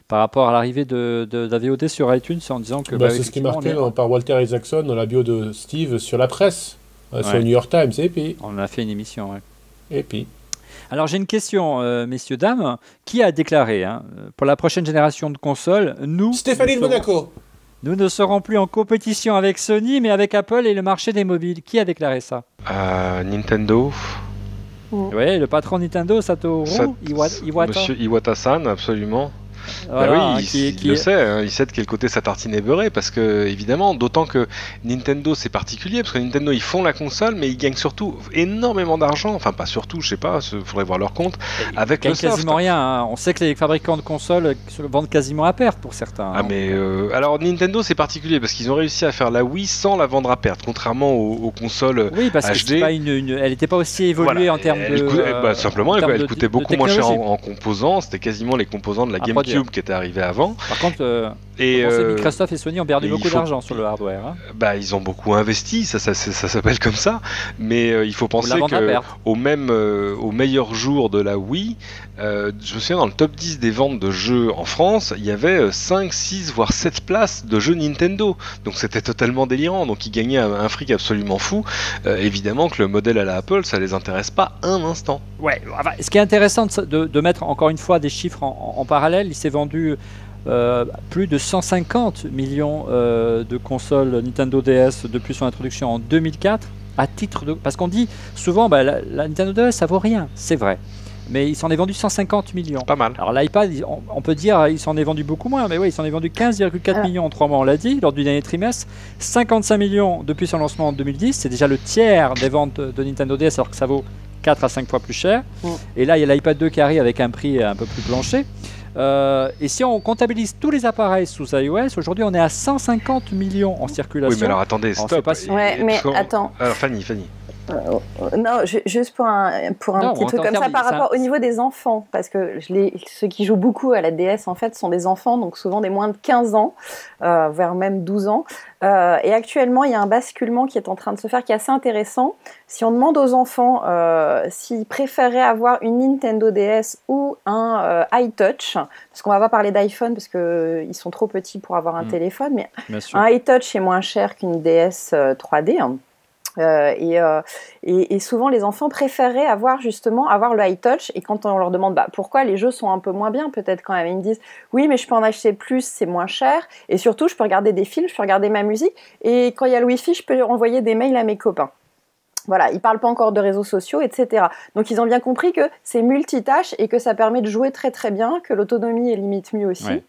[SPEAKER 1] par rapport à l'arrivée de la VOD sur iTunes en disant que...
[SPEAKER 5] c'est ce qui est marqué par Walter Isaacson dans la bio de Steve sur la presse, sur le New York Times. Et puis...
[SPEAKER 1] On a fait une émission, ouais.
[SPEAKER 5] Et puis...
[SPEAKER 1] Alors j'ai une question, messieurs, dames. Qui a déclaré pour la prochaine génération de consoles,
[SPEAKER 5] Stéphanie de Monaco.
[SPEAKER 1] Nous ne serons plus en compétition avec Sony, mais avec Apple et le marché des mobiles. Qui a déclaré ça?
[SPEAKER 2] Nintendo.
[SPEAKER 1] Oui, le patron Nintendo, Satoru Iwata.
[SPEAKER 2] Monsieur Iwata-san, absolument.
[SPEAKER 1] Voilà,
[SPEAKER 2] oui,
[SPEAKER 1] hein,
[SPEAKER 2] il le sait, hein, il sait de quel côté sa tartine est beurrée, parce que, évidemment, d'autant que Nintendo, c'est particulier, parce que Nintendo, ils font la console, mais ils gagnent surtout énormément d'argent, enfin, pas surtout, je sais pas, faudrait voir leur compte, avec le soft.
[SPEAKER 1] Quasiment rien, hein. On sait que les fabricants de consoles vendent quasiment à perte pour certains.
[SPEAKER 2] Ah, mais alors, Nintendo, c'est particulier, parce qu'ils ont réussi à faire la Wii sans la vendre à perte, contrairement aux consoles
[SPEAKER 1] oui, parce
[SPEAKER 2] HD.
[SPEAKER 1] que pas elle n'était pas aussi évoluée en termes de.
[SPEAKER 2] Simplement, elle coûtait beaucoup moins cher en composants, c'était quasiment les composants de la
[SPEAKER 1] à produire.
[SPEAKER 2] GameCube qui étaient arrivés avant.
[SPEAKER 1] Par contre, Microsoft et Sony ont perdu beaucoup d'argent sur le hardware. Hein.
[SPEAKER 2] Ils ont beaucoup investi, ça s'appelle comme ça, mais il faut penser qu'au meilleur jour de la Wii, je me souviens dans le top 10 des ventes de jeux en France, il y avait 5, 6, voire 7 places de jeux Nintendo. Donc c'était totalement délirant, donc ils gagnaient un fric absolument fou. Évidemment que le modèle à la Apple, ça les intéresse pas un instant.
[SPEAKER 1] Ouais, ce qui est intéressant de mettre encore une fois des chiffres en parallèle, il s'est vendu plus de 150 millions de consoles Nintendo DS depuis son introduction en 2004, à titre de... Parce qu'on dit souvent, la Nintendo DS, ça vaut rien, c'est vrai. Mais il s'en est vendu 150 millions.
[SPEAKER 2] Pas mal.
[SPEAKER 1] Alors l'iPad, on peut dire il s'en est vendu beaucoup moins, mais oui, il s'en est vendu 15,4 millions en 3 mois, on l'a dit, lors du dernier trimestre. 55 millions depuis son lancement en 2010, c'est déjà le tiers des ventes de Nintendo DS, alors que ça vaut 4 à 5 fois plus cher. Et là, il y a l'iPad 2 qui arrive avec un prix un peu plus plancher. Et si on comptabilise tous les appareils sous iOS, aujourd'hui on est à 150 millions en circulation.
[SPEAKER 2] Oui, mais alors attendez, stop.
[SPEAKER 3] Attends.
[SPEAKER 2] Alors Fanny.
[SPEAKER 3] Non, juste pour un petit truc comme ça par rapport au niveau des enfants, parce que ceux qui jouent beaucoup à la DS en fait sont des enfants, donc souvent des moins de 15 ans, voire même 12 ans. Et actuellement, il y a un basculement qui est en train de se faire qui est assez intéressant. Si on demande aux enfants s'ils préféraient avoir une Nintendo DS ou un iTouch, parce qu'on va pas parler d'iPhone parce qu'ils sont trop petits pour avoir un téléphone, mais un iTouch est moins cher qu'une DS 3D. Et souvent les enfants préféraient avoir le iTouch, et quand on leur demande pourquoi les jeux sont un peu moins bien peut-être quand même, ils me disent oui mais je peux en acheter plus, c'est moins cher, et surtout je peux regarder des films, je peux regarder ma musique, et quand il y a le Wi-Fi je peux envoyer des mails à mes copains. Voilà, ils parlent pas encore de réseaux sociaux, etc. Donc ils ont bien compris que c'est multitâche et que ça permet de jouer très très bien, que l'autonomie est limite mieux aussi. Ouais.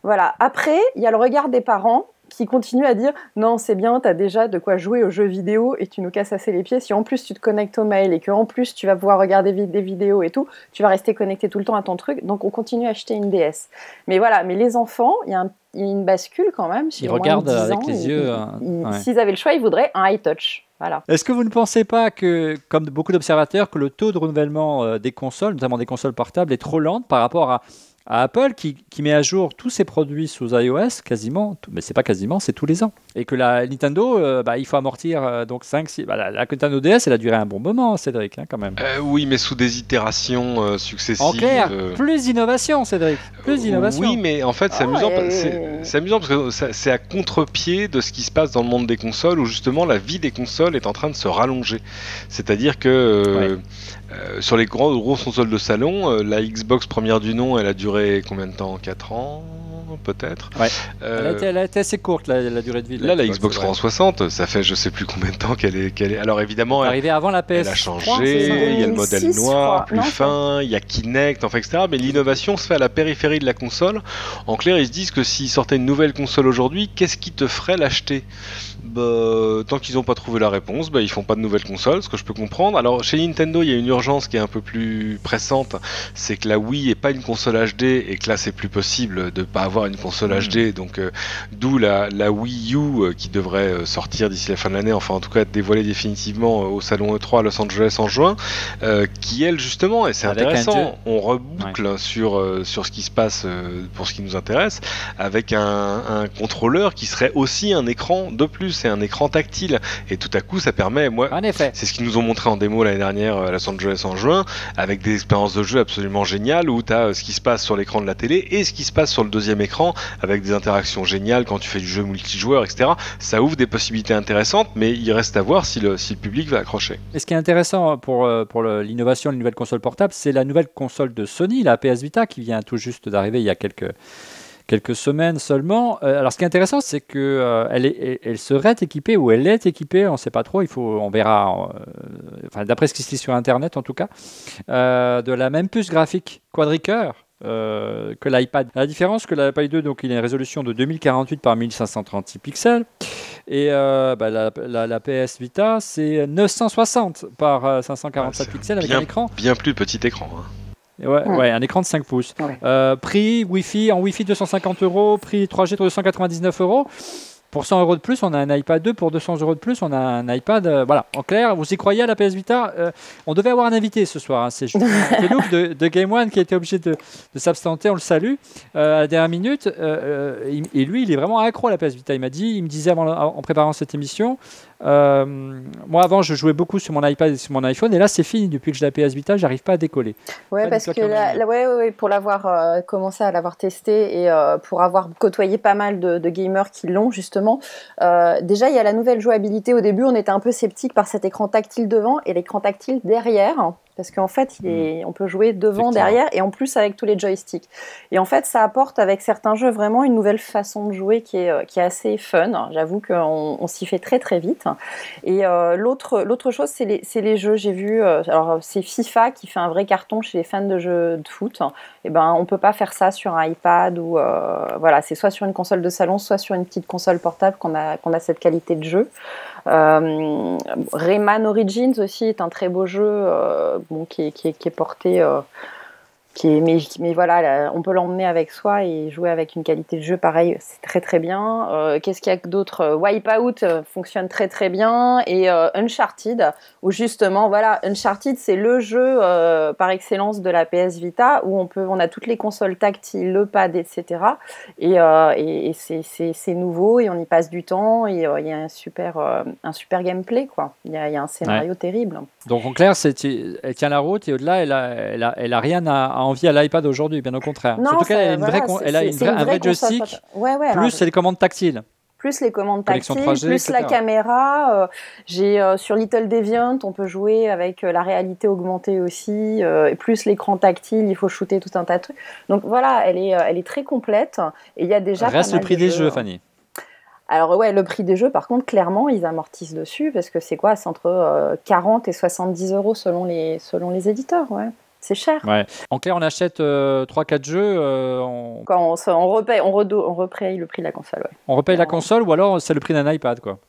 [SPEAKER 3] Voilà. Après, il y a le regard des parents qui continuent à dire non, c'est bien, t'as déjà de quoi jouer aux jeux vidéo et tu nous casses assez les pieds. Si en plus tu te connectes au mail et qu'en plus tu vas pouvoir regarder des vidéos et tout, tu vas rester connecté tout le temps à ton truc. Donc on continue à acheter une DS. Mais voilà, mais les enfants, il y a une bascule quand même.
[SPEAKER 1] Ils regardent avec les yeux.
[SPEAKER 3] S'ils avaient le choix, ils voudraient un iTouch. Voilà.
[SPEAKER 1] Est-ce que vous ne pensez pas que, comme beaucoup d'observateurs, que le taux de renouvellement des consoles, notamment des consoles portables, est trop lent par rapport à Apple qui met à jour tous ses produits sous iOS quasiment, mais c'est pas quasiment, c'est tous les ans. Et que la Nintendo, il faut amortir donc 5-6... la Nintendo DS, elle a duré un bon moment, Cédric, quand même.
[SPEAKER 2] Oui, mais sous des itérations successives.
[SPEAKER 1] En clair, plus d'innovation, Cédric. Plus d'innovation.
[SPEAKER 2] Oui, mais en fait, c'est amusant. C'est amusant parce que c'est à contre-pied de ce qui se passe dans le monde des consoles, où justement la vie des consoles est en train de se rallonger. C'est-à-dire que... sur les grosses consoles de salon, la Xbox première du nom, elle a duré combien de temps? 4 ans peut-être.
[SPEAKER 1] Ouais. Elle a été assez courte la durée de vie.
[SPEAKER 2] Là, la Xbox 360, ça fait je sais plus combien de temps qu'elle est. Alors évidemment,
[SPEAKER 1] elle avant la PS.
[SPEAKER 2] Elle a changé. Il y a le modèle noir, plus fin. Il y a Kinect, enfin etc. Mais l'innovation se fait à la périphérie de la console. En clair, ils se disent que s'ils sortaient une nouvelle console aujourd'hui, qu'est-ce qui te ferait l'acheter? Tant qu'ils n'ont pas trouvé la réponse, ils font pas de nouvelle console, ce que je peux comprendre. Alors chez Nintendo, il y a une urgence qui est un peu plus pressante, c'est que la Wii est pas une console HD et que là c'est plus possible de pas avoir une console HD, donc d'où la Wii U qui devrait sortir d'ici la fin de l'année, enfin en tout cas être dévoilée définitivement au salon E3 à Los Angeles en juin, qui elle justement, et c'est intéressant, on reboucle sur ce qui se passe pour ce qui nous intéresse, avec un contrôleur qui serait aussi un écran de plus, c'est un écran tactile, et tout à coup ça permet, c'est ce qu'ils nous ont montré en démo l'année dernière à Los Angeles en juin, avec des expériences de jeu absolument géniales où tu as ce qui se passe sur l'écran de la télé et ce qui se passe sur le deuxième écran, avec des interactions géniales quand tu fais du jeu multijoueur, etc. Ça ouvre des possibilités intéressantes, mais il reste à voir si le public va accrocher.
[SPEAKER 1] Et ce qui est intéressant pour l'innovation de la nouvelle console portable, c'est la nouvelle console de Sony, la PS Vita, qui vient tout juste d'arriver il y a quelques semaines seulement. Alors ce qui est intéressant, c'est qu'elle serait équipée, ou elle est équipée, on ne sait pas trop, on verra, d'après ce qui se dit sur Internet en tout cas, de la même puce graphique quadricœur que l'iPad. La différence que l'iPad 2, donc il a une résolution de 2048 par 1536 pixels et la PS Vita c'est 960 par 547 pixels avec un écran.
[SPEAKER 2] Bien plus petit écran. Hein.
[SPEAKER 1] Ouais, un écran de 5 pouces. Ouais. Prix Wi-Fi, en Wi-Fi 250 €, prix 3G 299 €. Pour 100 € de plus, on a un iPad 2. Pour 200 € de plus, on a un iPad. Voilà, en clair, vous y croyez à la PS Vita on devait avoir un invité ce soir. Hein. C'est Loop de Game One qui a été obligé de s'absenter. On le salue à la dernière minute. Et lui, il est vraiment accro à la PS Vita. Il me disait en préparant cette émission. Moi, avant, je jouais beaucoup sur mon iPad et sur mon iPhone. Et là, c'est fini. Depuis que j'ai la PS Vita, j'arrive pas à décoller.
[SPEAKER 3] Ouais, parce que pour l'avoir commencé à l'avoir testé et pour avoir côtoyé pas mal de gamers qui l'ont justement. Déjà, il y a la nouvelle jouabilité. Au début, on était un peu sceptique par cet écran tactile devant et l'écran tactile derrière. Parce qu'en fait, on peut jouer devant, derrière et en plus avec tous les joysticks. Et en fait, ça apporte avec certains jeux vraiment une nouvelle façon de jouer qui est assez fun. J'avoue qu'on s'y fait très très vite. Et l'autre chose, c'est les jeux. J'ai vu, alors c'est FIFA qui fait un vrai carton chez les fans de jeux de foot. Et ben, on peut pas faire ça sur un iPad ou voilà, c'est soit sur une console de salon, soit sur une petite console portable qu'on a cette qualité de jeu. Rayman Origins aussi est un très beau jeu qui est porté mais voilà, là, on peut l'emmener avec soi et jouer avec une qualité de jeu pareil, c'est très très bien. Qu'est-ce qu'il y a d'autre? Wipeout fonctionne très très bien et Uncharted où justement voilà, Uncharted c'est le jeu par excellence de la PS Vita où on a toutes les consoles tactiles, le pad, etc. Et c'est nouveau et on y passe du temps et il y a un super gameplay quoi. Il y a un scénario terrible.
[SPEAKER 1] Donc en clair, elle tient la route et au-delà, elle a rien à envier à l'iPad aujourd'hui, bien au contraire.
[SPEAKER 3] Non,
[SPEAKER 1] surtout qu'elle a un vrai joystick, plus les commandes tactiles.
[SPEAKER 3] Plus les commandes tactiles, 3G, plus la caméra. Sur Little Deviant, on peut jouer avec la réalité augmentée aussi. Et plus l'écran tactile, il faut shooter tout un tas de trucs. Donc voilà, elle est très complète. Et il y a déjà
[SPEAKER 1] reste le prix des jeux, Fanny.
[SPEAKER 3] Alors ouais, le prix des jeux, par contre, clairement, ils amortissent dessus parce que c'est quoi? C'est entre 40 et 70 € selon les éditeurs, ouais. C'est cher.
[SPEAKER 1] Ouais. En clair, on achète 3-4 jeux.
[SPEAKER 3] Quand on repaye le prix de la console. Ouais.
[SPEAKER 1] On repaye la console ou alors c'est le prix d'un iPad, quoi.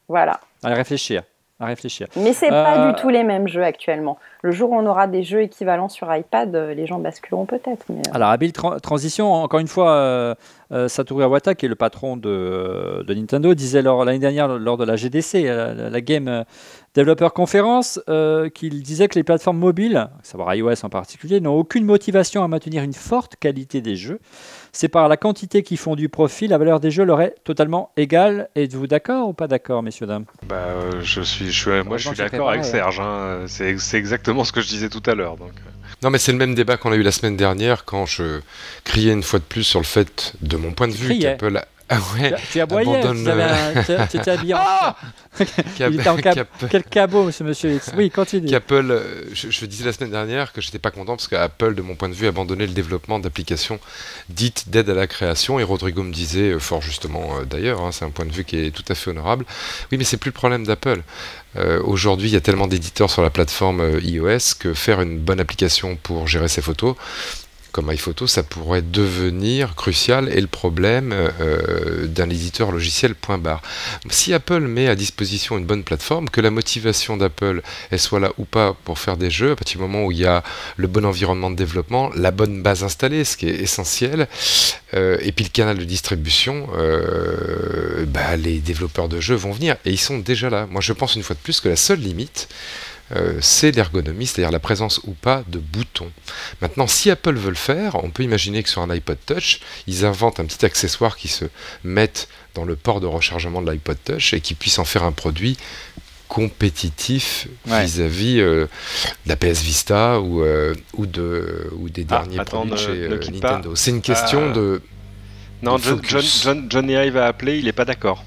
[SPEAKER 3] Voilà.
[SPEAKER 1] À réfléchir.
[SPEAKER 3] Mais c'est pas du tout les mêmes jeux actuellement. Le jour où on aura des jeux équivalents sur iPad, les gens basculeront peut-être. Mais
[SPEAKER 1] Alors, habile transition, encore une fois, Satoru Iwata, qui est le patron de Nintendo, disait l'année dernière lors de la GDC, la Game Developer Conference, qu'il disait que les plateformes mobiles, à savoir iOS en particulier, n'ont aucune motivation à maintenir une forte qualité des jeux. C'est par la quantité qui font du profit, la valeur des jeux leur est totalement égale. Êtes-vous d'accord ou pas d'accord, messieurs, dames?
[SPEAKER 2] Je suis d'accord avec Serge. Hein. C'est exactement ce que je disais tout à l'heure. Donc.
[SPEAKER 4] Non, mais c'est le même débat qu'on a eu la semaine dernière quand je criais une fois de plus sur le fait, de mon point de vue, qu'Apple
[SPEAKER 1] tu aboyais, tu étais habillé il était en quel cabot, monsieur X. Oui, continue.
[SPEAKER 4] Qu'Apple, je disais la semaine dernière que j'étais pas content parce qu'Apple, de mon point de vue, abandonnait le développement d'applications dites d'aide à la création. Et Rodrigo me disait, fort justement d'ailleurs, c'est un point de vue qui est tout à fait honorable. Oui, mais c'est plus le problème d'Apple. Aujourd'hui, il y a tellement d'éditeurs sur la plateforme iOS que faire une bonne application pour gérer ses photos, comme iPhoto, ça pourrait devenir crucial et le problème d'un éditeur logiciel point barre. Si Apple met à disposition une bonne plateforme, que la motivation d'Apple elle soit là ou pas pour faire des jeux, à partir du moment où il y a le bon environnement de développement, la bonne base installée, ce qui est essentiel, et puis le canal de distribution, les développeurs de jeux vont venir et ils sont déjà là. Moi je pense une fois de plus que la seule limite, c'est l'ergonomie, c'est-à-dire la présence ou pas de boutons. Maintenant, si Apple veut le faire, on peut imaginer que sur un iPod Touch, ils inventent un petit accessoire qui se mette dans le port de rechargement de l'iPod Touch et qui puisse en faire un produit compétitif vis-à-vis de la PS Vista ou des derniers produits chez Nintendo. C'est une question de...
[SPEAKER 2] Non, Johnny Ive a appelé, il n'est pas d'accord.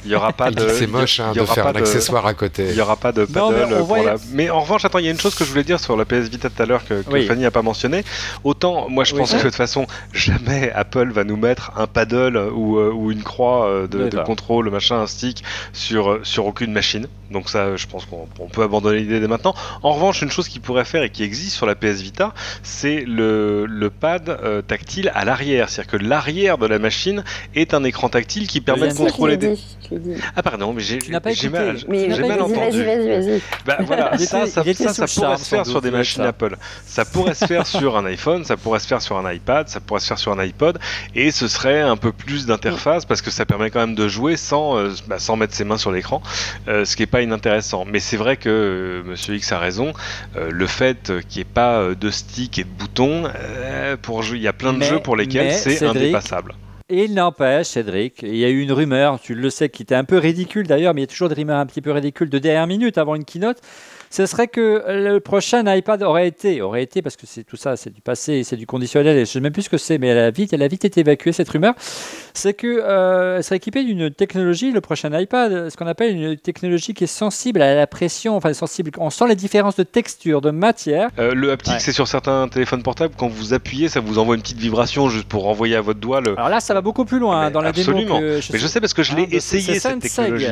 [SPEAKER 2] Il y aura pas de.
[SPEAKER 4] C'est moche de faire un accessoire à côté.
[SPEAKER 2] Il n'y aura pas de paddle pour la. Mais en revanche, attends, il y a une chose que je voulais dire sur la PS Vita tout à l'heure que Fanny n'a pas mentionné. Autant, moi, je pense que de toute façon, jamais Apple va nous mettre un paddle ou une croix de contrôle, machin, un stick sur aucune machine. Donc ça, je pense qu'on peut abandonner l'idée dès maintenant. En revanche, une chose qu'il pourrait faire et qui existe sur la PS Vita, c'est le pad tactile à l'arrière. C'est-à-dire que l'arrière de la machine est un écran tactile qui permet de contrôler des... Ah pardon, mais j'ai mal entendu.
[SPEAKER 3] Vas-y.
[SPEAKER 2] Bah, voilà, ça pourrait se faire sur des machines Apple. Ça pourrait se faire sur un iPhone, ça pourrait se faire sur un iPad, ça pourrait se faire sur un iPod, et ce serait un peu plus d'interface parce que ça permet quand même de jouer sans mettre ses mains sur l'écran, ce qui est pas inintéressant. Mais c'est vrai que Monsieur X a raison, le fait qu'il n'y ait pas de stick et de boutons, il y a plein de jeux pour lesquels c'est indépassable.
[SPEAKER 1] Et il n'empêche, Cédric, il y a eu une rumeur, tu le sais, qui était un peu ridicule d'ailleurs, mais il y a toujours des rumeurs un petit peu ridicules de dernière minute avant une keynote. Ce serait que le prochain iPad aurait été parce que tout ça, c'est du passé, c'est du conditionnel, et je ne sais même plus ce que c'est, mais elle a vite été évacuée, cette rumeur. C'est qu'elle serait équipée d'une technologie, le prochain iPad, ce qu'on appelle une technologie qui est sensible à la pression, enfin sensible, on sent les différences de texture, de matière.
[SPEAKER 2] Le haptique, c'est sur certains téléphones portables, quand vous appuyez, ça vous envoie une petite vibration juste pour renvoyer à votre doigt le...
[SPEAKER 1] Alors là, ça va beaucoup plus loin dans la démo.
[SPEAKER 2] Absolument, mais je sais parce que je l'ai essayé, cette technologie.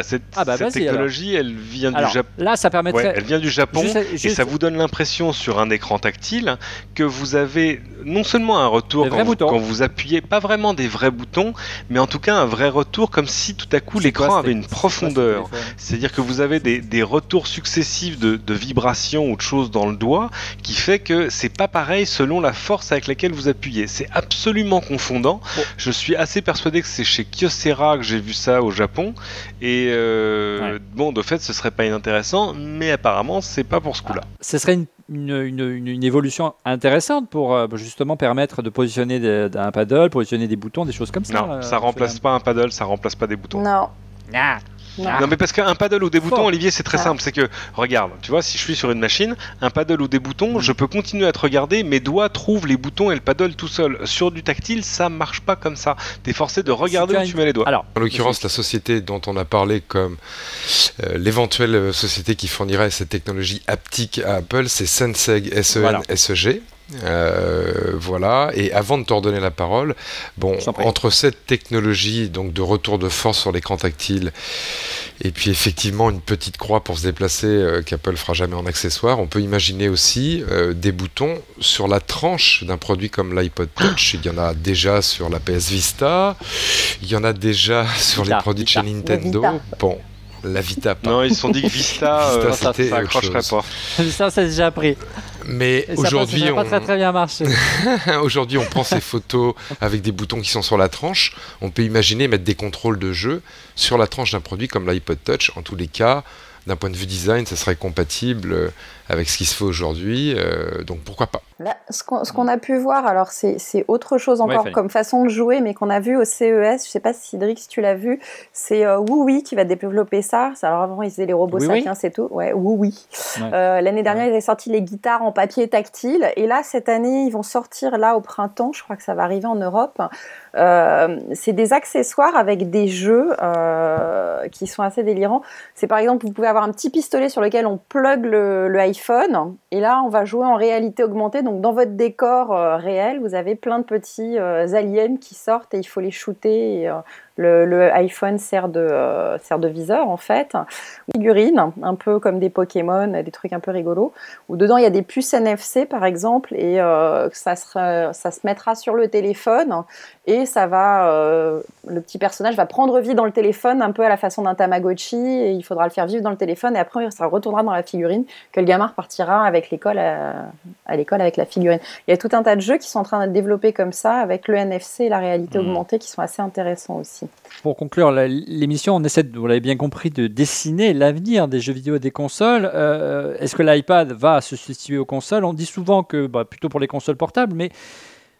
[SPEAKER 2] Cette technologie, elle vient du Japon.
[SPEAKER 1] Là, ça permet
[SPEAKER 2] elle vient du Japon et ça vous donne l'impression sur un écran tactile que vous avez non seulement un retour quand vous appuyez, pas vraiment des vrais boutons, mais en tout cas un vrai retour comme si tout à coup l'écran avait une profondeur. C'est-à-dire que vous avez des retours successifs de vibrations ou de choses dans le doigt qui fait que c'est pas pareil selon la force avec laquelle vous appuyez. C'est absolument confondant. Je suis assez persuadé que c'est chez Kyocera que j'ai vu ça au Japon et de fait ce serait pas inintéressant, mais apparemment c'est pas pour ce coup-là.
[SPEAKER 1] Ce serait une évolution intéressante pour justement permettre de positionner un paddle, positionner des boutons, des choses comme ça.
[SPEAKER 2] Non, ça remplace pas un paddle, ça remplace pas des boutons.
[SPEAKER 3] Non.
[SPEAKER 2] Non, mais parce qu'un paddle ou des boutons, Olivier, c'est très simple. C'est que, regarde, tu vois, si je suis sur une machine, un paddle ou des boutons, je peux continuer à te regarder, mes doigts trouvent les boutons et le paddle tout seul. Sur du tactile, ça marche pas comme ça. T'es forcé de regarder où tu mets les doigts.
[SPEAKER 4] Alors, en l'occurrence, la société dont on a parlé comme l'éventuelle société qui fournirait cette technologie haptique à Apple, c'est Senseg, S-E-N-S-E-G. Voilà, et avant de te redonner la parole, entre cette technologie donc de retour de force sur l'écran tactile et puis effectivement une petite croix pour se déplacer qu'Apple fera jamais en accessoire, on peut imaginer aussi des boutons sur la tranche d'un produit comme l'iPod Touch. Il y en a déjà sur la PS Vista, il y en a déjà sur les produits de chez Nintendo. La Vita pas.
[SPEAKER 2] Non, ils se sont dit que Vista ça accrocherait pas.
[SPEAKER 1] Vista, c'est déjà pris.
[SPEAKER 4] Mais aujourd'hui,
[SPEAKER 1] ça n'a pas très bien marché.
[SPEAKER 4] Aujourd'hui, on prend ces photos avec des boutons qui sont sur la tranche. On peut imaginer mettre des contrôles de jeu sur la tranche d'un produit comme l'iPod Touch. En tous les cas, d'un point de vue design, ça serait compatible avec ce qui se fait aujourd'hui. Donc pourquoi pas.
[SPEAKER 3] Là, ce qu'on a pu voir, alors c'est autre chose encore comme façon de jouer, mais qu'on a vu au CES, je ne sais pas si Cédric, si tu l'as vu, c'est Woowee qui va développer ça. Alors avant, ils faisaient les robots sapiens, c'est tout. Ouais, Woowee. L'année dernière, ils avaient sorti les guitares en papier tactile, et là, cette année, ils vont sortir là au printemps, je crois que ça va arriver en Europe. C'est des accessoires avec des jeux qui sont assez délirants. C'est par exemple, vous pouvez avoir un petit pistolet sur lequel on plug le iPhone, et là, on va jouer en réalité augmentée. Donc, dans votre décor réel, vous avez plein de petits aliens qui sortent et il faut les shooter. Et, le iPhone sert de viseur, en fait. Figurines, un peu comme des Pokémon, des trucs un peu rigolos. Où dedans, il y a des puces NFC, par exemple, et ça se mettra sur le téléphone. Et ça va, le petit personnage va prendre vie dans le téléphone, un peu à la façon d'un Tamagotchi, et il faudra le faire vivre dans le téléphone, et après, ça retournera dans la figurine, que le gamin repartira avec l'école à l'école avec la figurine. Il y a tout un tas de jeux qui sont en train d'être développés comme ça, avec le NFC et la réalité augmentée, qui sont assez intéressants aussi.
[SPEAKER 1] Pour conclure l'émission, on essaie, vous l'avez bien compris, de dessiner l'avenir des jeux vidéo et des consoles. Est-ce que l'iPad va se substituer aux consoles ? On dit souvent que plutôt pour les consoles portables, mais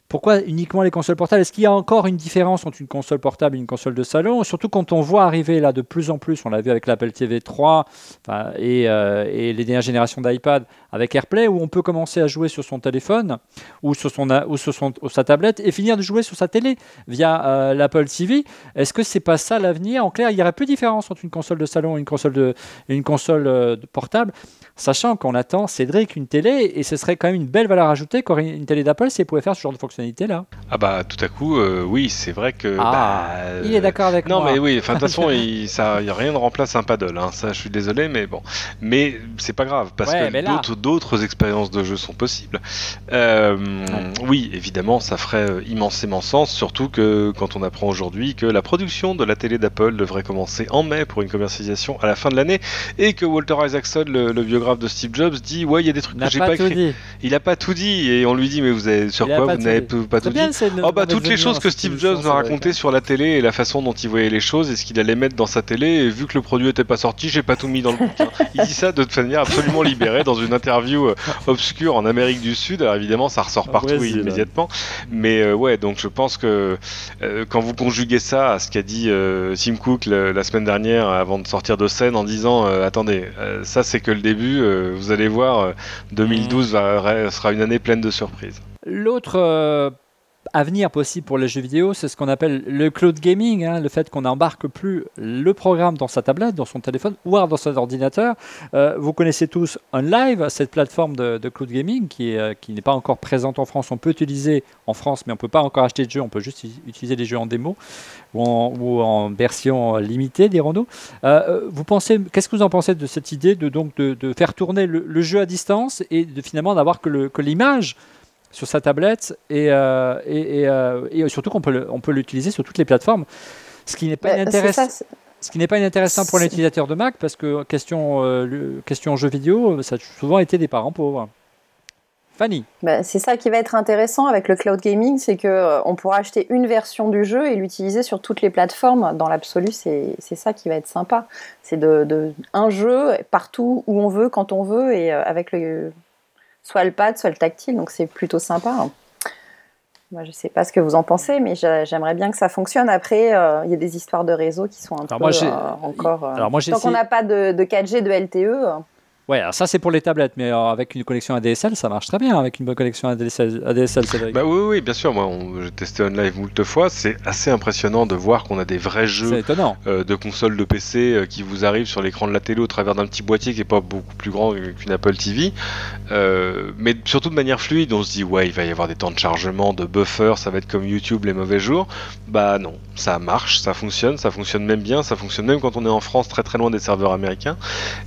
[SPEAKER 1] pourquoi uniquement les consoles portables ? Est-ce qu'il y a encore une différence entre une console portable et une console de salon ? Surtout quand on voit arriver là de plus en plus, on l'a vu avec l'Apple TV 3 et les dernières générations d'iPad, avec AirPlay, où on peut commencer à jouer sur son téléphone ou sur sa tablette et finir de jouer sur sa télé via l'Apple TV. Est-ce que c'est pas ça l'avenir? En clair, il y aurait plus de différence entre une console de salon et une console portable, sachant qu'on attend, Cédric, une télé, et ce serait quand même une belle valeur ajoutée qu'aurait une télé d'Apple si elle pouvait faire ce genre de fonctionnalité-là.
[SPEAKER 2] Ah bah tout à coup, oui, c'est vrai que...
[SPEAKER 1] il est d'accord avec moi.
[SPEAKER 2] Non mais oui, de toute façon, rien ne remplace un paddle, hein. Ça je suis désolé, mais bon. Mais c'est pas grave, parce que d'autres expériences de jeu sont possibles. Oui, évidemment, ça ferait immensément sens, surtout que quand on apprend aujourd'hui que la production de la télé d'Apple devrait commencer en mai pour une commercialisation à la fin de l'année, et que Walter Isaacson, le biographe de Steve Jobs, dit ouais, il y a des trucs que j'ai pas écrits. Il a pas tout dit, et on lui dit mais vous avez sur quoi vous n'avez pas tout dit? Oh bah toutes les choses que Steve Jobs m'a racontées sur la télé et la façon dont il voyait les choses et ce qu'il allait mettre dans sa télé, et vu que le produit était pas sorti, j'ai pas tout mis dans le bouquin. Il dit ça de manière absolument libérée dans une interview obscure en Amérique du Sud. Alors évidemment ça ressort partout immédiatement, mais ouais, donc je pense que quand vous conjuguez ça à ce qu'a dit Tim Cook la semaine dernière avant de sortir de scène en disant attendez, ça c'est que le début, vous allez voir, 2012 sera une année pleine de surprises.
[SPEAKER 1] L'autre avenir possible pour les jeux vidéo, c'est ce qu'on appelle le cloud gaming, hein, le fait qu'on n'embarque plus le programme dans sa tablette, dans son téléphone ou dans son ordinateur. Vous connaissez tous OnLive, cette plateforme de cloud gaming qui n'est pas encore présente en France. On peut utiliser en France, mais on ne peut pas encore acheter de jeux, on peut juste utiliser des jeux en démo ou en version limitée, dirons-nous. Qu'est-ce que vous en pensez de cette idée de faire tourner le jeu à distance et finalement d'avoir que l'image sur sa tablette et surtout qu'on peut l'utiliser sur toutes les plateformes, ce qui n'est pas inintéressant pour l'utilisateur de Mac, parce que question jeux vidéo, ça a souvent été des parents pauvres. Fanny.
[SPEAKER 3] C'est ça qui va être intéressant avec le cloud gaming, c'est qu'on pourra acheter une version du jeu et l'utiliser sur toutes les plateformes. Dans l'absolu, c'est ça qui va être sympa. C'est un jeu partout où on veut, quand on veut, et avec soit le pad, soit le tactile, donc c'est plutôt sympa. Moi, je ne sais pas ce que vous en pensez, mais j'aimerais bien que ça fonctionne. Après, il y a des histoires de réseau qui sont tant qu'on n'a pas de 4G, de LTE...
[SPEAKER 1] Ouais, alors ça c'est pour les tablettes, mais avec une connexion ADSL, ça marche très bien avec une bonne connexion ADSL, Cédric.
[SPEAKER 2] Bah oui, bien sûr. Moi, j'ai testé OnLive moult fois. C'est assez impressionnant de voir qu'on a des vrais jeux de consoles de PC qui vous arrivent sur l'écran de la télé au travers d'un petit boîtier qui est pas beaucoup plus grand qu'une Apple TV, mais surtout de manière fluide. On se dit ouais, il va y avoir des temps de chargement, de buffer, ça va être comme YouTube les mauvais jours. Bah non, ça marche, ça fonctionne même bien, ça fonctionne même quand on est en France, très très loin des serveurs américains.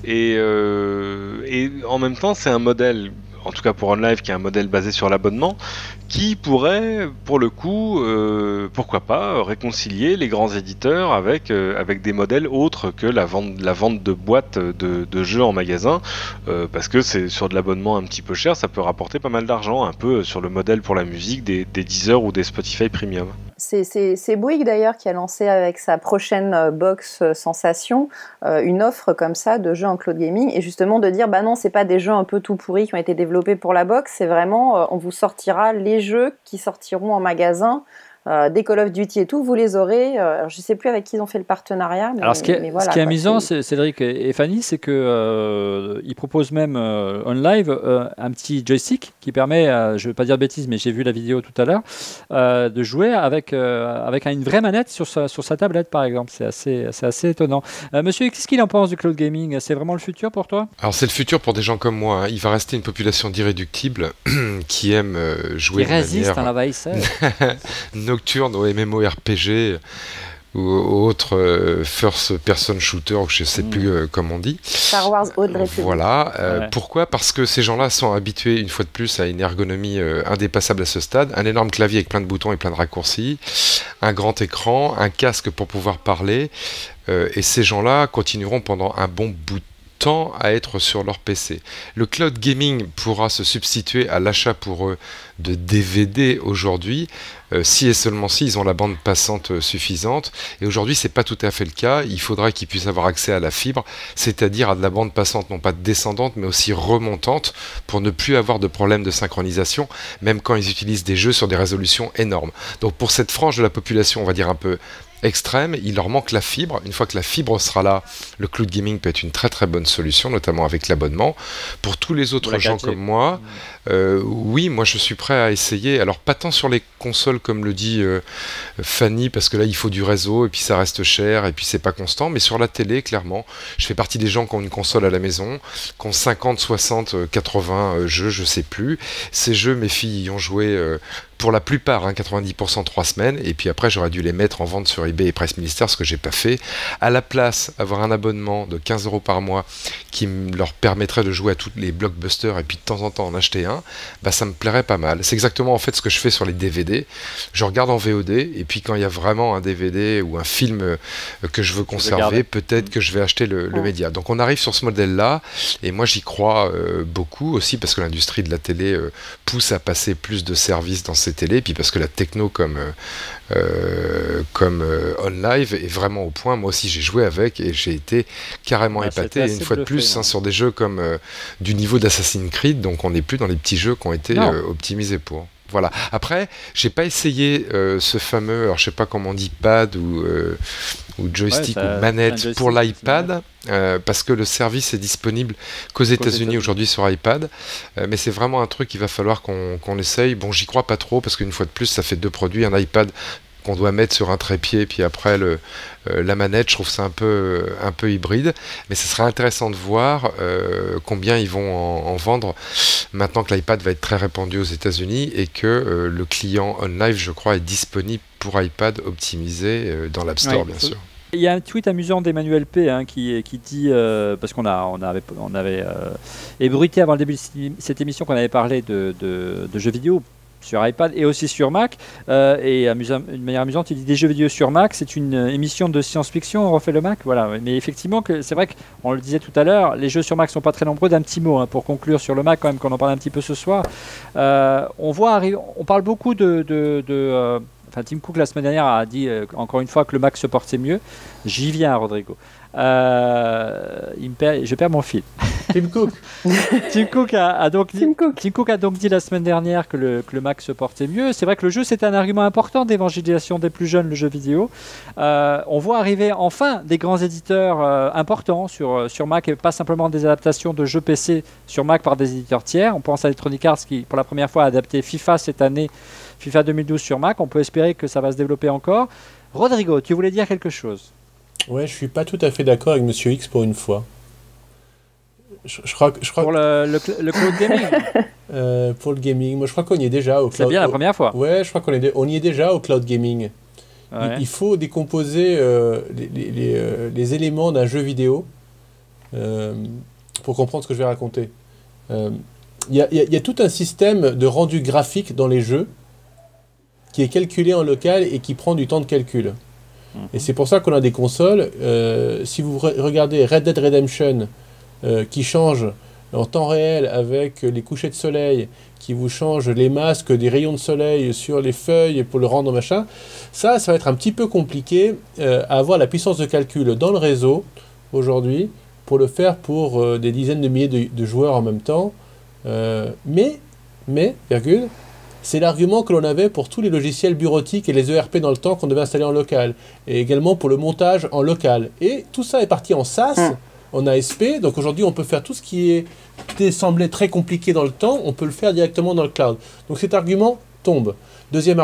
[SPEAKER 2] Et en même temps, c'est un modèle, en tout cas pour OnLive, qui est un modèle basé sur l'abonnement, qui pourrait, pour le coup, pourquoi pas, réconcilier les grands éditeurs avec des modèles autres que la vente de boîtes de jeux en magasin, parce que c'est sur de l'abonnement un petit peu cher, ça peut rapporter pas mal d'argent, un peu sur le modèle pour la musique des Deezer ou des Spotify Premium.
[SPEAKER 3] C'est Bouygues d'ailleurs qui a lancé avec sa prochaine box Sensation une offre comme ça de jeux en cloud gaming, et justement de dire bah non, c'est pas des jeux un peu tout pourris qui ont été développés pour la box, c'est vraiment on vous sortira les jeux qui sortiront en magasin, des Call of Duty et tout, vous les aurez. Alors je sais plus avec qui ils ont fait le partenariat.
[SPEAKER 1] Alors ce qui est amusant, Cédric et Fanny, c'est que ils proposent même OnLive un petit joystick qui permet, je ne veux pas dire de bêtises, mais j'ai vu la vidéo tout à l'heure, de jouer avec une vraie manette sur sa tablette par exemple. C'est assez étonnant. Monsieur, qu'est-ce qu'il en pense du cloud gaming? C'est vraiment le futur pour toi?
[SPEAKER 4] Alors c'est le futur pour des gens comme moi, hein. Il va rester une population d'irréductibles qui aime jouer
[SPEAKER 1] qui résiste à l'envahisseur.
[SPEAKER 4] Nocturne au MMORPG ou autre first person shooter, je ne sais plus comment on dit.
[SPEAKER 3] Star Wars Old Republic.
[SPEAKER 4] Voilà. Pourquoi? Parce que ces gens-là sont habitués une fois de plus à une ergonomie indépassable à ce stade, un énorme clavier avec plein de boutons et plein de raccourcis, un grand écran, un casque pour pouvoir parler, et ces gens-là continueront pendant un bon bout de temps à être sur leur PC. Le cloud gaming pourra se substituer à l'achat pour eux de DVD aujourd'hui, si et seulement si ils ont la bande passante suffisante. Et aujourd'hui, c'est pas tout à fait le cas. Il faudra qu'ils puissent avoir accès à la fibre, c'est-à-dire à de la bande passante non pas descendante, mais aussi remontante, pour ne plus avoir de problème de synchronisation, même quand ils utilisent des jeux sur des résolutions énormes. Donc pour cette frange de la population, on va dire un peu extrême, il leur manque la fibre. Une fois que la fibre sera là, le cloud gaming peut être une très très bonne solution, notamment avec l'abonnement. Pour tous les autres gens comme moi, oui, moi je suis prêt à essayer. Alors pas tant sur les consoles comme le dit Fanny, parce que là il faut du réseau et puis ça reste cher et puis c'est pas constant, mais sur la télé, clairement, je fais partie des gens qui ont une console à la maison, qui ont 50, 60, 80 jeux, je sais plus. Ces jeux, mes filles y ont joué pour la plupart, 90% 3 semaines, et puis après j'aurais dû les mettre en vente sur eBay et Presse Ministère, ce que j'ai pas fait. À la place, avoir un abonnement de 15 € par mois qui leur permettrait de jouer à tous les blockbusters et puis de temps en temps en acheter un, bah ça me plairait pas mal. C'est exactement en fait ce que je fais sur les DVD. Je regarde en VOD, et puis quand il y a vraiment un DVD ou un film que je veux conserver, peut-être que je vais acheter le média. Donc on arrive sur ce modèle-là, et moi j'y crois beaucoup aussi, parce que l'industrie de la télé pousse à passer plus de services dans ces télé, puis parce que la techno comme OnLive est vraiment au point. Moi aussi j'ai joué avec et j'ai été carrément épaté, et une fois de plus sur des jeux comme du niveau d'Assassin's Creed, donc on n'est plus dans les petits jeux qui ont été optimisés pour. Voilà. Après, j'ai pas essayé ce fameux, alors je sais pas comment on dit, pad ou joystick ou manette pour l'iPad, parce que le service est disponible qu'aux États-Unis aujourd'hui sur iPad, mais c'est vraiment un truc qu'il va falloir qu'on essaye. Bon, j'y crois pas trop, parce qu'une fois de plus, ça fait deux produits, un iPad qu'on doit mettre sur un trépied, puis après la manette, je trouve ça un peu hybride, mais ce sera intéressant de voir combien ils vont en vendre maintenant que l'iPad va être très répandu aux États-Unis, et que le client OnLive, je crois, est disponible pour iPad optimisé dans l'App Store, bien sûr.
[SPEAKER 1] Il y a un tweet amusant d'Emmanuel P qui dit, parce qu'on avait ébruité avant le début de cette émission qu'on avait parlé de jeux vidéo sur iPad et aussi sur Mac, et d'une manière amusante, il dit des jeux vidéo sur Mac, c'est une émission de science-fiction, on refait le Mac, voilà. Mais effectivement, c'est vrai qu'on le disait tout à l'heure, les jeux sur Mac sont pas très nombreux. D'un petit mot pour conclure sur le Mac, quand même, qu'on en parle un petit peu ce soir. On parle beaucoup Enfin, Tim Cook la semaine dernière a dit encore une fois que le Mac se portait mieux. J'y viens, Rodrigo. Je perds mon fil.
[SPEAKER 5] Tim Cook.
[SPEAKER 1] Tim Cook a donc dit la semaine dernière que le Mac se portait mieux. C'est vrai que le jeu, c'était un argument important d'évangélisation des plus jeunes, le jeu vidéo. On voit arriver enfin des grands éditeurs importants sur Mac, et pas simplement des adaptations de jeux PC sur Mac par des éditeurs tiers. On pense à Electronic Arts qui, pour la première fois, a adapté FIFA cette année, FIFA 2012 sur Mac. On peut espérer que ça va se développer encore. Rodrigo, tu voulais dire quelque chose ?
[SPEAKER 5] Ouais, je suis pas tout à fait d'accord avec Monsieur X pour une fois. Je crois
[SPEAKER 1] pour le cloud gaming.
[SPEAKER 5] Pour le gaming, moi je crois qu'on y est déjà au cloud.
[SPEAKER 1] C'est bien la première fois.
[SPEAKER 5] Ouais, je crois qu'on y est déjà au cloud gaming. Ouais. Il faut décomposer les éléments d'un jeu vidéo pour comprendre ce que je vais raconter. Il y a tout un système de rendu graphique dans les jeux qui est calculé en local et qui prend du temps de calcul. Et c'est pour ça qu'on a des consoles. Si vous regardez Red Dead Redemption, qui change en temps réel avec les couchers de soleil, qui vous change les masques des rayons de soleil sur les feuilles pour le rendre machin, ça va être un petit peu compliqué à avoir la puissance de calcul dans le réseau aujourd'hui pour le faire pour des dizaines de milliers de joueurs en même temps. Mais, virgule, c'est l'argument que l'on avait pour tous les logiciels bureautiques et les ERP dans le temps qu'on devait installer en local, et également pour le montage en local. Et tout ça est parti en SaaS, en ASP, donc aujourd'hui on peut faire tout ce qui semblait très compliqué dans le temps, on peut le faire directement dans le cloud. Donc cet argument tombe. Deuxième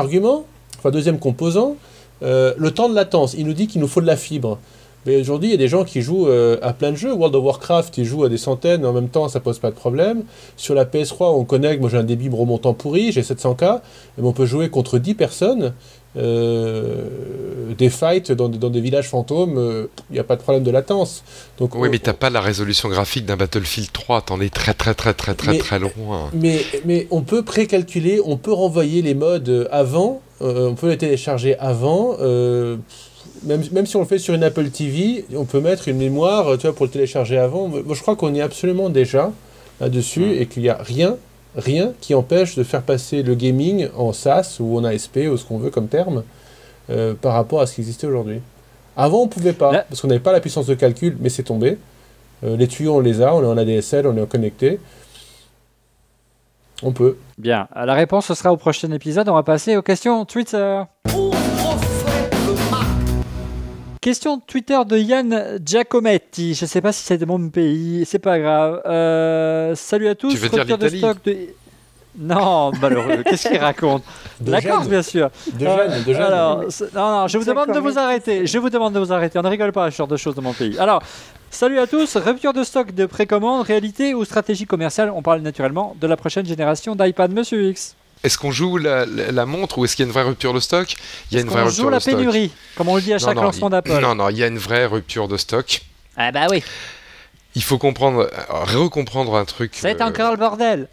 [SPEAKER 5] composant, le temps de latence. Il nous dit qu'il nous faut de la fibre. Mais aujourd'hui, il y a des gens qui jouent à plein de jeux. World of Warcraft, ils jouent à des centaines, en même temps, ça pose pas de problème. Sur la PS3, on connecte, moi j'ai un débit remontant pourri, j'ai 700K, et on peut jouer contre 10 personnes, des fights dans des villages fantômes, il n'y a pas de problème de latence. Donc,
[SPEAKER 4] oui, mais t'as pas la résolution graphique d'un Battlefield 3, t'en es très loin.
[SPEAKER 5] Mais on peut précalculer, on peut renvoyer les modes avant, on peut les télécharger avant, même si on le fait sur une Apple TV, on peut mettre une mémoire pour le télécharger avant. Moi, je crois qu'on est absolument déjà là-dessus et qu'il n'y a rien qui empêche de faire passer le gaming en SaaS ou en ASP ou ce qu'on veut comme terme par rapport à ce qui existait aujourd'hui. Avant, on ne pouvait pas parce qu'on n'avait pas la puissance de calcul, mais c'est tombé. Les tuyaux, on les a, on est en ADSL, on est connecté. On peut.
[SPEAKER 1] Bien, la réponse ce sera au prochain épisode. On va passer aux questions Twitter. Question Twitter de Yann Giacometti. Je ne sais pas si c'est de mon pays, c'est pas grave. Salut à tous.
[SPEAKER 4] Tu veux dire l'Italie ?
[SPEAKER 1] Non, malheureux. Qu'est-ce qu'il raconte ? La Corse, bien sûr.
[SPEAKER 5] De Jeanne.
[SPEAKER 1] Alors, non, je vous demande de vous arrêter. On ne rigole pas à ce genre de choses dans mon pays. Alors, salut à tous. Rupture de stock de précommande, réalité ou stratégie commerciale ? On parle naturellement de la prochaine génération d'iPad, Monsieur X.
[SPEAKER 4] Est-ce qu'on joue la montre ou est-ce qu'il y a une vraie rupture de stock ? Il y a une vraie rupture de stock.
[SPEAKER 1] On joue la pénurie, comme on le dit à chaque lancement d'Apple.
[SPEAKER 4] Non, il y a une vraie rupture de stock.
[SPEAKER 1] Ah bah oui.
[SPEAKER 4] Il faut recomprendre un truc.
[SPEAKER 1] C'est encore le bordel.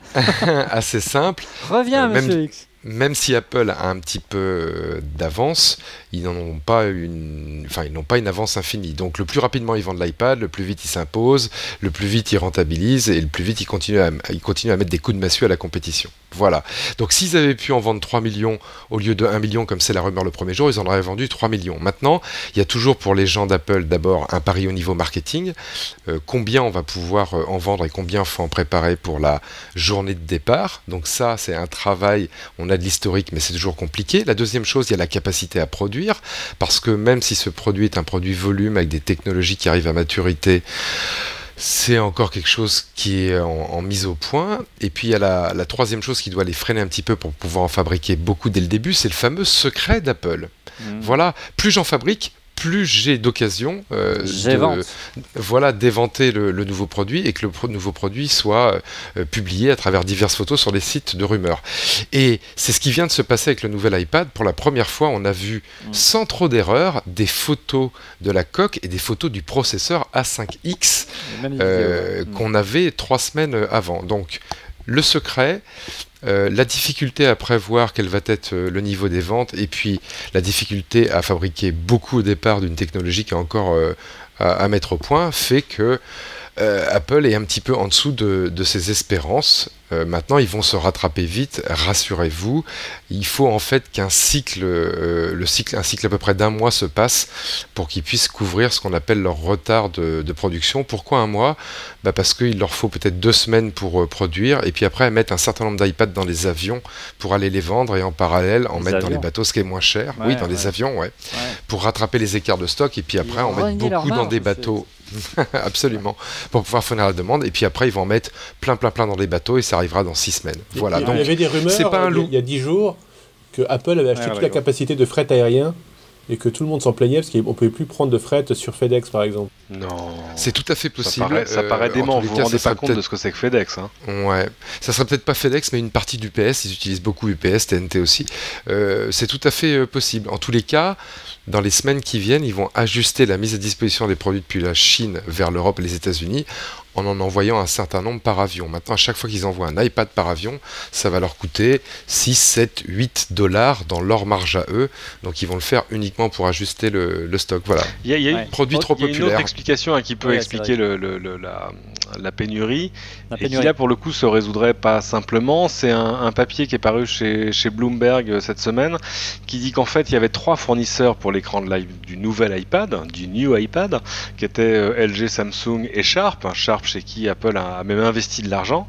[SPEAKER 4] Assez simple.
[SPEAKER 1] Reviens, Monsieur X.
[SPEAKER 4] Même si Apple a un petit peu d'avance, ils n'ont pas une avance infinie. Donc le plus rapidement ils vendent l'iPad, le plus vite ils s'imposent, le plus vite ils rentabilisent et le plus vite ils continuent à mettre des coups de massue à la compétition. Voilà. Donc s'ils avaient pu en vendre 3 millions au lieu de 1 million comme c'est la rumeur le premier jour, ils en auraient vendu 3 millions. Maintenant, il y a toujours pour les gens d'Apple d'abord un pari au niveau marketing. Combien on va pouvoir en vendre et combien il faut en préparer pour la journée de départ. Donc ça, c'est un travail, on a de l'historique, mais c'est toujours compliqué. La deuxième chose, il y a la capacité à produire, parce que même si ce produit est un produit volume avec des technologies qui arrivent à maturité, c'est encore quelque chose qui est en mise au point. Et puis il y a la troisième chose qui doit les freiner un petit peu pour pouvoir en fabriquer beaucoup dès le début, c'est le fameux secret d'Apple. Voilà, plus j'en fabrique, plus j'ai d'occasion d'éventer le nouveau produit et que le nouveau produit soit publié à travers diverses photos sur des sites de rumeurs. Et c'est ce qui vient de se passer avec le nouvel iPad. Pour la première fois, on a vu, sans trop d'erreur, des photos de la coque et des photos du processeur A5X qu'on avait 3 semaines avant. Donc, le secret... la difficulté à prévoir quel va être le niveau des ventes et puis la difficulté à fabriquer beaucoup au départ d'une technologie qui est encore à mettre au point fait que Apple est un petit peu en dessous de ses espérances. Maintenant, ils vont se rattraper vite, rassurez-vous. Il faut en fait qu'un cycle, un cycle à peu près d'1 mois se passe pour qu'ils puissent couvrir ce qu'on appelle leur retard de production. Pourquoi 1 mois ? Parce qu'il leur faut peut-être 2 semaines pour produire et puis après mettre un certain nombre d'iPads dans les avions pour aller les vendre et en parallèle en mettre dans les bateaux, ce qui est moins cher. Les avions, pour rattraper les écarts de stock et puis après en mettre beaucoup dans des bateaux. Absolument, pour pouvoir fournir la demande et puis après ils vont en mettre plein dans des bateaux et ça arrivera dans 6 semaines. Voilà.
[SPEAKER 5] Donc, il y avait des rumeurs il y a 10 jours que Apple avait acheté toute la capacité de fret aérien et que tout le monde s'en plaignait parce qu'on ne pouvait plus prendre de fret sur FedEx par exemple.
[SPEAKER 2] Non.
[SPEAKER 4] C'est tout à fait possible.
[SPEAKER 2] Ça paraît dément, vous vous rendez pas compte de ce que c'est que FedEx.
[SPEAKER 4] Ouais, ça serait peut-être pas FedEx mais une partie d'UPS, ils utilisent beaucoup UPS, TNT aussi. C'est tout à fait possible. En tous les cas, dans les semaines qui viennent, ils vont ajuster la mise à disposition des produits depuis la Chine vers l'Europe et les États-Unis en envoyant un certain nombre par avion. Maintenant, à chaque fois qu'ils envoient un iPad par avion, ça va leur coûter 6, 7, 8 dollars dans leur marge à eux. Donc, ils vont le faire uniquement pour ajuster le stock. Voilà.
[SPEAKER 2] Il y a
[SPEAKER 4] produit trop populaire.
[SPEAKER 2] Il y a une autre explication qui peut expliquer la pénurie. Et qui là, pour le coup, se résoudrait pas simplement. C'est un papier qui est paru chez Bloomberg cette semaine qui dit qu'en fait, il y avait 3 fournisseurs pour l'écran du nouvel iPad, du new iPad, qui étaient LG, Samsung et Sharp. Sharp chez qui Apple a même investi de l'argent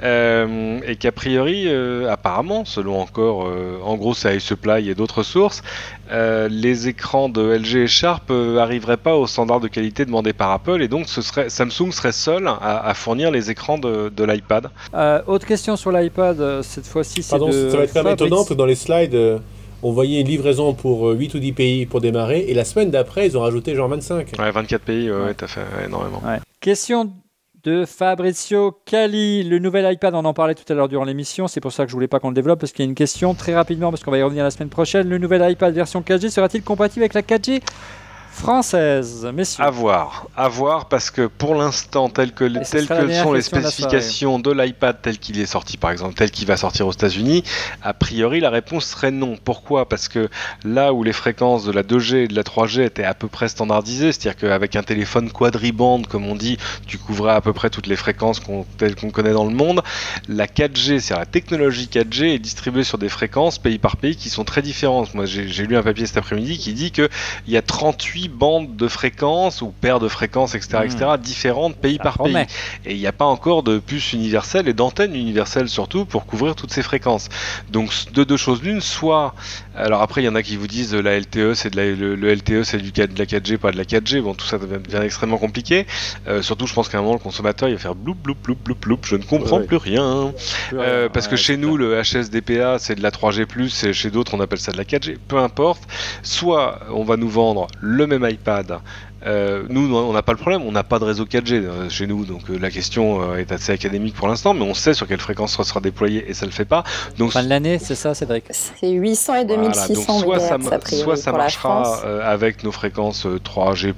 [SPEAKER 2] et qu'a priori, apparemment, selon encore, en gros c'est iSupply et d'autres sources, les écrans de LG et Sharp n'arriveraient pas aux standards de qualité demandés par Apple et donc Samsung serait seul à fournir les écrans de l'iPad.
[SPEAKER 1] Autre question sur l'iPad, cette fois-ci c'est
[SPEAKER 5] ça va être quand même étonnant parce que dans les slides on voyait une livraison pour 8 ou 10 pays pour démarrer et la semaine d'après ils ont rajouté genre 25.
[SPEAKER 2] Ouais, 24 pays, t'as fait énormément.
[SPEAKER 1] Ouais. Question de Fabrizio Cali, le nouvel iPad, on en parlait tout à l'heure durant l'émission, c'est pour ça que je voulais pas qu'on le développe, parce qu'il y a une question très rapidement, parce qu'on va y revenir la semaine prochaine. Le nouvel iPad version 4G sera-t-il compatible avec la 4G française, messieurs?
[SPEAKER 2] À voir, parce que pour l'instant, telles que sont les spécifications de l'iPad tel qu'il est sorti, par exemple, tel qu'il va sortir aux États-Unis, a priori la réponse serait non. Pourquoi? Parce que là où les fréquences de la 2G et de la 3G étaient à peu près standardisées, c'est-à-dire qu'avec un téléphone quadribande, comme on dit, tu couvrais à peu près toutes les fréquences telles qu'on connaît dans le monde, la 4G, c'est-à-dire la technologie 4G, est distribuée sur des fréquences pays par pays qui sont très différentes. Moi, j'ai lu un papier cet après-midi qui dit qu'il y a 38 bandes de fréquences ou paires de fréquences, etc., différentes pays par pays. Et il n'y a pas encore de puce universelle et d'antenne universelle surtout pour couvrir toutes ces fréquences. Donc de deux choses l'une, soit, alors après il y en a qui vous disent la LTE c'est le LTE c'est de la 4G, pas de la 4G, bon tout ça devient extrêmement compliqué. Surtout je pense qu'à un moment le consommateur il va faire bloup bloup bloup bloup bloup, je ne comprends plus rien. Parce que chez nous le HSDPA c'est de la 3G+, et chez d'autres on appelle ça de la 4G, peu importe. Soit on va nous vendre le même iPad. Nous, on n'a pas le problème, on n'a pas de réseau 4G chez nous, donc la question est assez académique pour l'instant, mais on sait sur quelle fréquence ça sera déployé et ça le fait pas. Donc
[SPEAKER 1] fin de l'année, c'est ça, Cédric?
[SPEAKER 3] C'est 800 et 2600 MHz.
[SPEAKER 2] Soit ça marchera avec nos fréquences 3G+,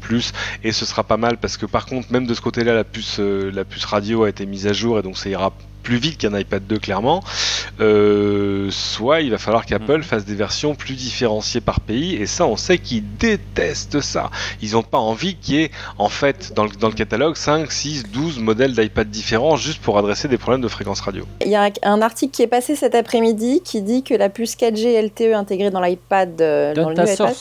[SPEAKER 2] et ce sera pas mal parce que par contre, même de ce côté-là, la puce radio a été mise à jour et donc ça ira plus vite qu'un iPad 2 clairement, soit il va falloir qu'Apple fasse des versions plus différenciées par pays, et ça on sait qu'ils détestent ça. Ils n'ont pas envie qu'il y ait en fait dans le catalogue 5, 6, 12 modèles d'iPad différents juste pour adresser des problèmes de fréquence radio.
[SPEAKER 3] Il y a un article qui est passé cet après-midi qui dit que la puce 4G LTE intégrée dans l'iPad, dans le nouveau iPad,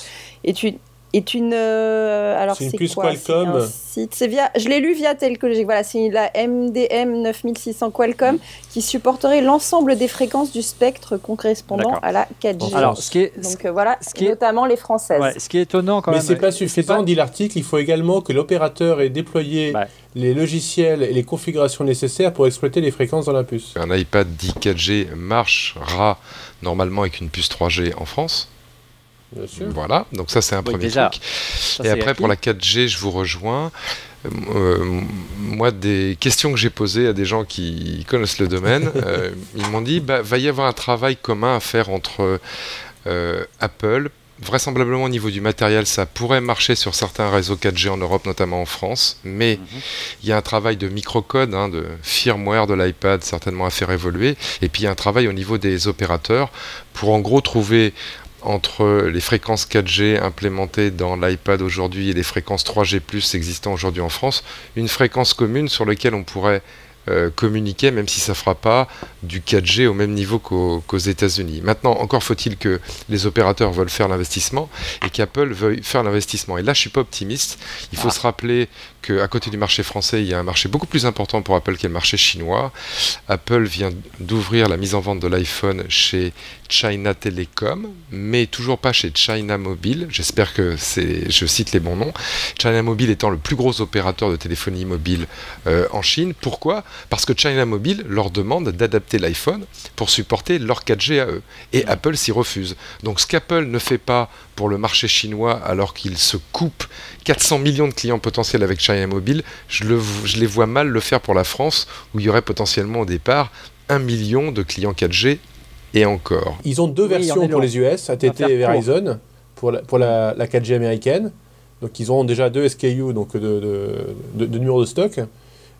[SPEAKER 3] est une alors
[SPEAKER 5] c'est une
[SPEAKER 3] c'est
[SPEAKER 5] puce
[SPEAKER 3] quoi,
[SPEAKER 5] Qualcomm.
[SPEAKER 3] c'est via, je l'ai lu via Telcologic, voilà, c'est la MDM 9600 Qualcomm qui supporterait l'ensemble des fréquences du spectre correspondant à la 4G.
[SPEAKER 1] Alors,
[SPEAKER 3] donc voilà, notamment les françaises.
[SPEAKER 1] Ce qui est étonnant quand même.
[SPEAKER 5] Mais c'est pas suffisant, dit l'article, il faut également que l'opérateur ait déployé les logiciels et les configurations nécessaires pour exploiter les fréquences dans la puce.
[SPEAKER 4] Un iPad dit 4G marchera normalement avec une puce 3G en France.
[SPEAKER 5] Bien sûr.
[SPEAKER 4] Voilà, donc ça c'est un premier truc. Et après pour la 4G, je vous rejoins. Moi, des questions que j'ai posées à des gens qui connaissent le domaine, ils m'ont dit va y avoir un travail commun à faire entre Apple. Vraisemblablement au niveau du matériel, ça pourrait marcher sur certains réseaux 4G en Europe, notamment en France, mais il y a un travail de microcode, de firmware de l'iPad certainement à faire évoluer, et puis il y a un travail au niveau des opérateurs pour en gros trouver entre les fréquences 4G implémentées dans l'iPad aujourd'hui et les fréquences 3G+ existant aujourd'hui en France, une fréquence commune sur laquelle on pourrait communiquer, même si ça ne fera pas du 4G au même niveau qu'aux États-Unis. Maintenant, encore faut-il que les opérateurs veulent faire l'investissement et qu'Apple veuille faire l'investissement. Et là, je ne suis pas optimiste. Il faut se rappeler qu'à côté du marché français, il y a un marché beaucoup plus important pour Apple qui est le marché chinois. Apple vient d'ouvrir la mise en vente de l'iPhone chez China Telecom, mais toujours pas chez China Mobile. J'espère que je cite les bons noms. China Mobile étant le plus gros opérateur de téléphonie mobile en Chine. Pourquoi ? Parce que China Mobile leur demande d'adapter l'iPhone pour supporter leur 4G à eux. Et Apple s'y refuse. Donc ce qu'Apple ne fait pas pour le marché chinois alors qu'il se coupe 400 millions de clients potentiels avec China Mobile, je les vois mal le faire pour la France où il y aurait potentiellement au départ 1 million de clients 4G et encore.
[SPEAKER 5] Ils ont deux versions pour les US, AT&T et Verizon, pour la 4G américaine. Donc ils auront déjà 2 SKU, donc de numéros de stock.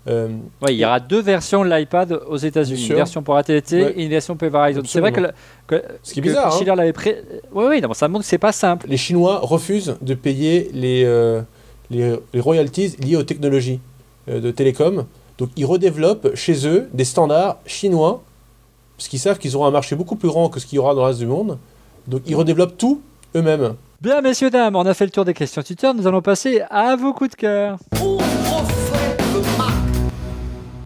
[SPEAKER 1] Il y aura 2 versions de l'iPad aux États-Unis, une version pour AT&T et une version pour Verizon. C'est vrai que
[SPEAKER 5] ce qui est bizarre,
[SPEAKER 1] Schiller l'avait non, ça montre que c'est pas simple.
[SPEAKER 5] Les Chinois refusent de payer les royalties liées aux technologies de télécom. Donc ils redéveloppent chez eux des standards chinois, parce qu'ils savent qu'ils auront un marché beaucoup plus grand que ce qu'il y aura dans le reste du monde. Donc ils redéveloppent tout eux-mêmes.
[SPEAKER 1] Bien, messieurs, dames, on a fait le tour des questions Twitter. Nous allons passer à vos coups de cœur.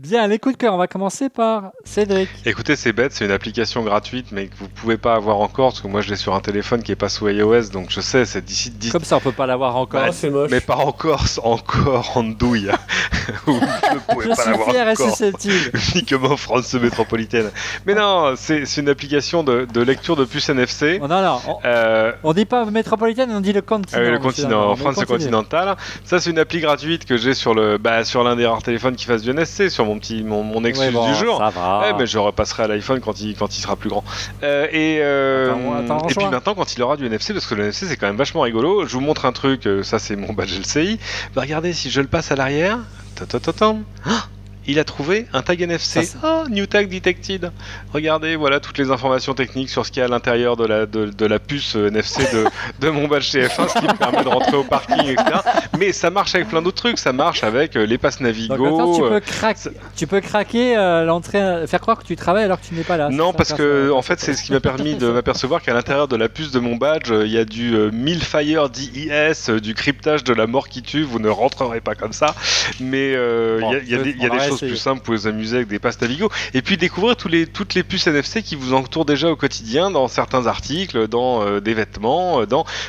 [SPEAKER 1] Bien, les coups de cœur, on va commencer par Cédric.
[SPEAKER 2] Écoutez, c'est bête, c'est une application gratuite, mais que vous pouvez pas avoir encore, parce que moi je l'ai sur un téléphone qui est pas sous iOS, donc je sais, c'est d'ici...
[SPEAKER 1] Comme ça, on peut pas l'avoir encore.
[SPEAKER 5] C'est moche.
[SPEAKER 2] Mais pas encore en douille. Vous ne pouvez pas l'avoir encore. Uniquement en France métropolitaine. Mais non, c'est une application de lecture de puce NFC.
[SPEAKER 1] Oh, non, on dit pas métropolitaine, on dit le continent.
[SPEAKER 2] Le continent, en France continental. Ça, c'est une appli gratuite que j'ai sur l'un des rares téléphones qui fasse du NFC, sur mon Nexus du jour.
[SPEAKER 1] Ça va.
[SPEAKER 2] Mais je repasserai à l'iPhone quand il sera plus grand. Et puis maintenant, quand il aura du NFC, parce que le NFC c'est quand même vachement rigolo, je vous montre un truc, ça c'est mon badge LCI. Regardez, si je le passe à l'arrière, il a trouvé un tag NFC. New tag detected. Regardez, voilà toutes les informations techniques sur ce qu'il y a à l'intérieur de la puce NFC de mon badge TF1, ce qui me permet de rentrer au parking, etc. Mais ça marche avec plein d'autres trucs. Ça marche avec les passes Navigo.
[SPEAKER 1] Donc, tu peux craquer l'entrée, faire croire que tu travailles alors que tu n'es pas là.
[SPEAKER 2] Non, parce que en fait, c'est ce qui m'a permis de m'apercevoir qu'à l'intérieur de la puce de mon badge, il y a du Millfire DES, du cryptage de la mort qui tue. Vous ne rentrerez pas comme ça. Mais il y a des choses plus simples pour vous amuser avec des passes Navigo. Et puis découvrir toutes les puces NFC qui vous entourent déjà au quotidien dans certains articles, dans des vêtements.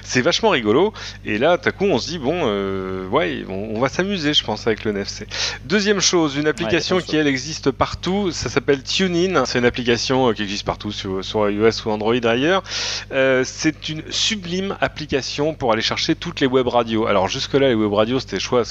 [SPEAKER 2] C'est vachement rigolo. Et là, tout à coup, on se dit on va s'amuser, je pense, avec le NFC. Deuxième chose, une application qui elle existe partout. Ça s'appelle TuneIn. C'est une application qui existe partout sur iOS ou Android ailleurs. C'est une sublime application pour aller chercher toutes les web radios. Alors jusque-là, les web radios, c'était choix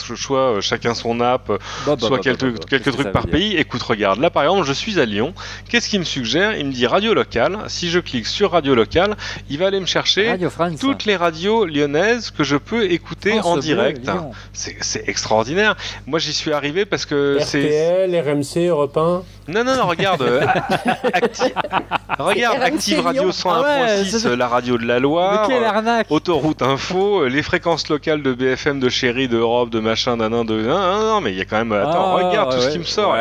[SPEAKER 2] chacun son app, soit quelques trucs par pays. Écoute, regarde, là par exemple, je suis à Lyon. Qu'est-ce qu'il me suggère? Il me dit radio locale. Si je clique sur radio locale, il va aller me chercher toutes les radios lyonnaises que je peux écouter en direct. C'est extraordinaire. Moi, j'y suis arrivé parce que
[SPEAKER 5] RTL, RMC, Europe 1.
[SPEAKER 2] Non, regarde. Regarde, Active Radio 101.6, la radio de la Loire, Autoroute Info, les fréquences locales de BFM, de Chéri, de Europe, de machin, non, mais il y a quand même. Attends, regarde tout ce qui me sort.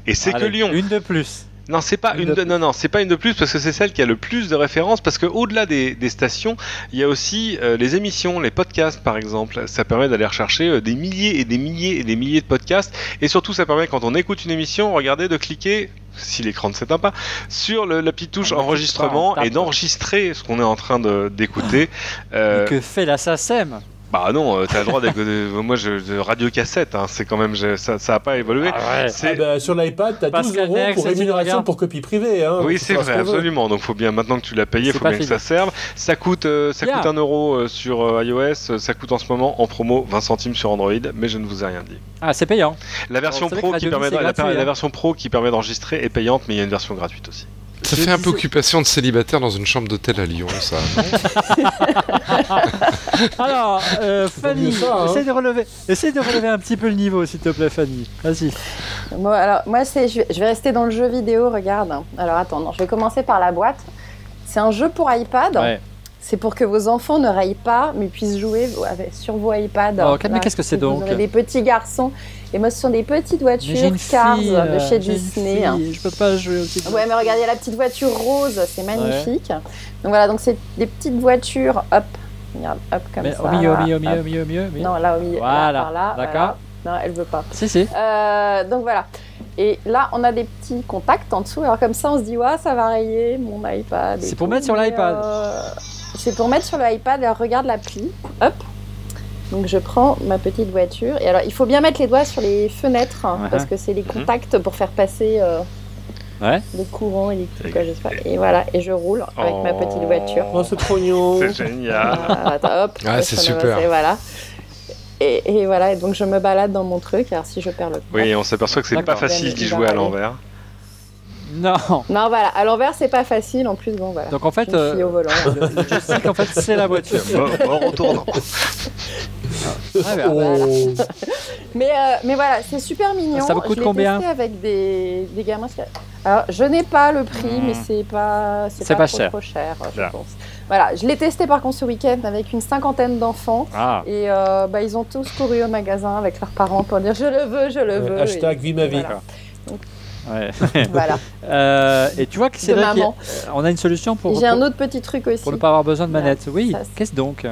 [SPEAKER 2] Et c'est que Lyon.
[SPEAKER 1] Une de plus.
[SPEAKER 2] Non, c'est pas une de plus parce que c'est celle qui a le plus de références, parce que au-delà des stations, il y a aussi les émissions, les podcasts par exemple. Ça permet d'aller rechercher des milliers et des milliers et des milliers de podcasts, et surtout ça permet, quand on écoute une émission, regardez, de cliquer, si l'écran ne s'éteint pas, sur la petite touche enregistrement et d'enregistrer ce qu'on est en train d'écouter.
[SPEAKER 1] Que fait la SACEM?
[SPEAKER 2] Bah non, t'as le droit d'écouter. Moi, radio cassette, hein, c'est quand même, ça a pas évolué.
[SPEAKER 5] Sur l'iPad, t'as 12 € pour rémunération pour copie privée. Hein,
[SPEAKER 2] oui, c'est vrai, absolument. Donc, faut bien, maintenant que tu l'as payé, faut bien que ça serve. Ça coûte 1 € sur iOS. Ça coûte en ce moment en promo 20 centimes sur Android, mais je ne vous ai rien dit.
[SPEAKER 1] Ah, c'est payant.
[SPEAKER 2] La version pro la version pro qui permet d'enregistrer est payante, mais il y a une version gratuite aussi.
[SPEAKER 4] Ça fait un peu occupation de célibataire dans une chambre d'hôtel à Lyon, ça.
[SPEAKER 1] Alors, Fanny, essaye de relever un petit peu le niveau, s'il te plaît, Fanny. Vas-y.
[SPEAKER 3] Bon, alors, moi, je vais rester dans le jeu vidéo, regarde. Alors, attends, je vais commencer par la boîte. C'est un jeu pour iPad. Ouais. C'est pour que vos enfants ne rayent pas, mais puissent jouer sur vos iPads.
[SPEAKER 1] Oh, mais qu'est-ce que c'est donc?
[SPEAKER 3] Vous avez des petits garçons. Et moi, ce sont des petites voitures Cars de chez Disney.
[SPEAKER 1] Je peux pas jouer aussi.
[SPEAKER 3] Ouais, mais regardez, il y a la petite voiture rose, c'est magnifique. Ouais. Donc voilà, donc c'est des petites voitures, hop, regarde, hop, comme ça.
[SPEAKER 1] Au milieu.
[SPEAKER 3] Non, là, au milieu.
[SPEAKER 1] Voilà,
[SPEAKER 3] là, par là.
[SPEAKER 1] D'accord.
[SPEAKER 3] Voilà. Non, elle veut pas.
[SPEAKER 1] Si.
[SPEAKER 3] Donc voilà. Et là, on a des petits contacts en dessous. Alors comme ça, on se dit, ouais, ça va rayer mon iPad.
[SPEAKER 1] C'est pour mettre sur l'iPad.
[SPEAKER 3] C'est pour mettre sur l'iPad. Alors regarde l'appli. Hop. Donc je prends ma petite voiture. Et alors, il faut bien mettre les doigts sur les fenêtres, parce que c'est les contacts pour faire passer le courant électrique, je sais pas. Et voilà, et je roule avec ma petite voiture.
[SPEAKER 5] Oh, c'est trop mignon.
[SPEAKER 2] C'est génial.
[SPEAKER 3] Attends, hop.
[SPEAKER 4] C'est super.
[SPEAKER 3] Voilà. Et voilà, et donc je me balade dans mon truc. Alors si je perds le...
[SPEAKER 2] Oui, on s'aperçoit que c'est pas facile d'y jouer à l'envers.
[SPEAKER 1] Non,
[SPEAKER 3] voilà, à l'envers c'est pas facile, en plus, bon voilà.
[SPEAKER 1] Donc en fait,
[SPEAKER 3] au volant.
[SPEAKER 1] le joystick, en fait, c'est la voiture.
[SPEAKER 2] Mort au tournant.
[SPEAKER 3] Mais voilà, c'est super mignon.
[SPEAKER 1] Ça vous coûte combien?
[SPEAKER 3] Je l'ai testé avec des gamins. Alors, je n'ai pas le prix, mais c'est pas trop cher, je pense. Voilà, je l'ai testé par contre ce week-end avec une 50aine d'enfants. Et ils ont tous couru au magasin avec leurs parents pour dire je le veux.
[SPEAKER 5] Hashtag vie ma vie.
[SPEAKER 3] Voilà. Donc,
[SPEAKER 1] ouais.
[SPEAKER 3] Voilà.
[SPEAKER 1] Et tu vois que c'est là on a une solution pour.
[SPEAKER 3] J'ai un autre petit truc aussi.
[SPEAKER 1] Pour ne pas avoir besoin de manette. Oui. Qu'est-ce donc?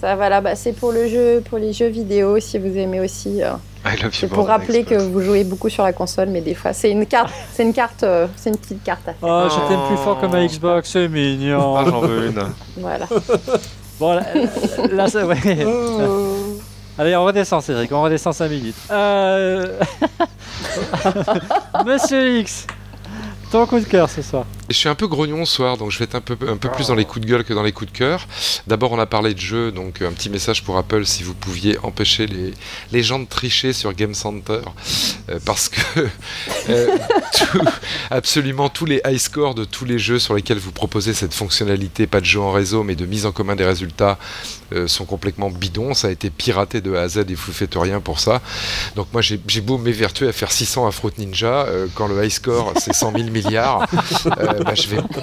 [SPEAKER 1] Ça,
[SPEAKER 3] voilà, c'est pour les jeux vidéo, si vous aimez aussi. C'est pour rappeler que vous jouez beaucoup sur la console, mais des fois, c'est une petite carte à faire.
[SPEAKER 1] Oh, je t'aime plus fort que ma Xbox, c'est mignon.
[SPEAKER 2] Ah, j'en veux une.
[SPEAKER 3] Voilà.
[SPEAKER 1] Bon, là c'est vrai. Allez, on redescend, Cédric, on redescend 5 minutes. Monsieur X, ton coup de cœur ce soir.
[SPEAKER 4] Je suis un peu grognon ce soir, donc je vais être un peu plus dans les coups de gueule que dans les coups de cœur. D'abord, on a parlé de jeux, donc un petit message pour Apple, si vous pouviez empêcher les gens de tricher sur Game Center, parce que absolument tous les high scores de tous les jeux sur lesquels vous proposez cette fonctionnalité, pas de jeu en réseau, mais de mise en commun des résultats, sont complètement bidons. Ça a été piraté de A à Z et vous faites rien pour ça. Donc moi, j'ai beau m'évertuer à faire 600 à Fruit Ninja, quand le high score c'est 100 000 milliards,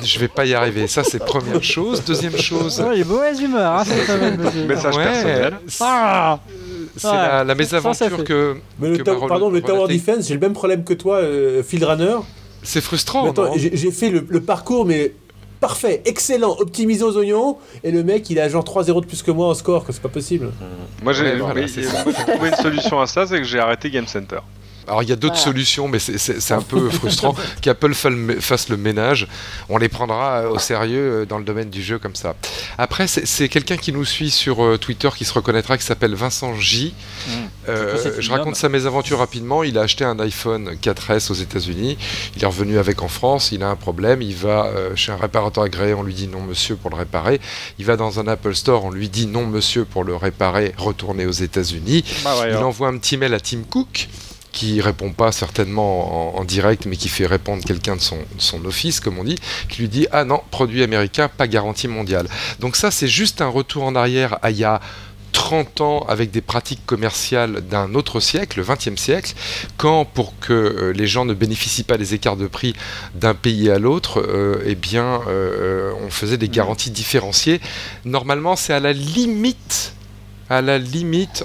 [SPEAKER 4] je vais pas y arriver. Ça, c'est première chose. Deuxième chose.
[SPEAKER 1] Il est mauvaise humeur, hein,
[SPEAKER 2] message personnel.
[SPEAKER 4] C'est la mésaventure que.
[SPEAKER 5] Mais le Tower Defense, j'ai le même problème que toi, Field Runner.
[SPEAKER 4] C'est frustrant.
[SPEAKER 5] Attends, j'ai fait le parcours, mais parfait, excellent, optimisé aux oignons, et le mec, il a genre 3-0 de plus que moi en score, que c'est pas possible.
[SPEAKER 2] Moi, j'ai trouvé une solution à ça, c'est que j'ai arrêté Game Center.
[SPEAKER 4] Alors il y a d'autres solutions, mais c'est un peu frustrant qu'Apple fasse le ménage. On les prendra au sérieux dans le domaine du jeu comme ça. Après, c'est quelqu'un qui nous suit sur Twitter qui se reconnaîtra, qui s'appelle Vincent J. Je raconte sa mésaventure rapidement. Il a acheté un iPhone 4S aux États-Unis. Il est revenu avec en France. Il a un problème. Il va chez un réparateur agréé. On lui dit non monsieur pour le réparer. Il va dans un Apple Store. On lui dit non monsieur pour le réparer. Retourner aux États-Unis. Il envoie un petit mail à Tim Cook, qui répond pas certainement en direct, mais qui fait répondre quelqu'un de son office, comme on dit, qui lui dit « Ah non, produit américain, pas garantie mondiale ». Donc ça, c'est juste un retour en arrière à il y a 30 ans avec des pratiques commerciales d'un autre siècle, le XXe siècle, quand pour que les gens ne bénéficient pas des écarts de prix d'un pays à l'autre, on faisait des garanties différenciées. Normalement, c'est à la limite,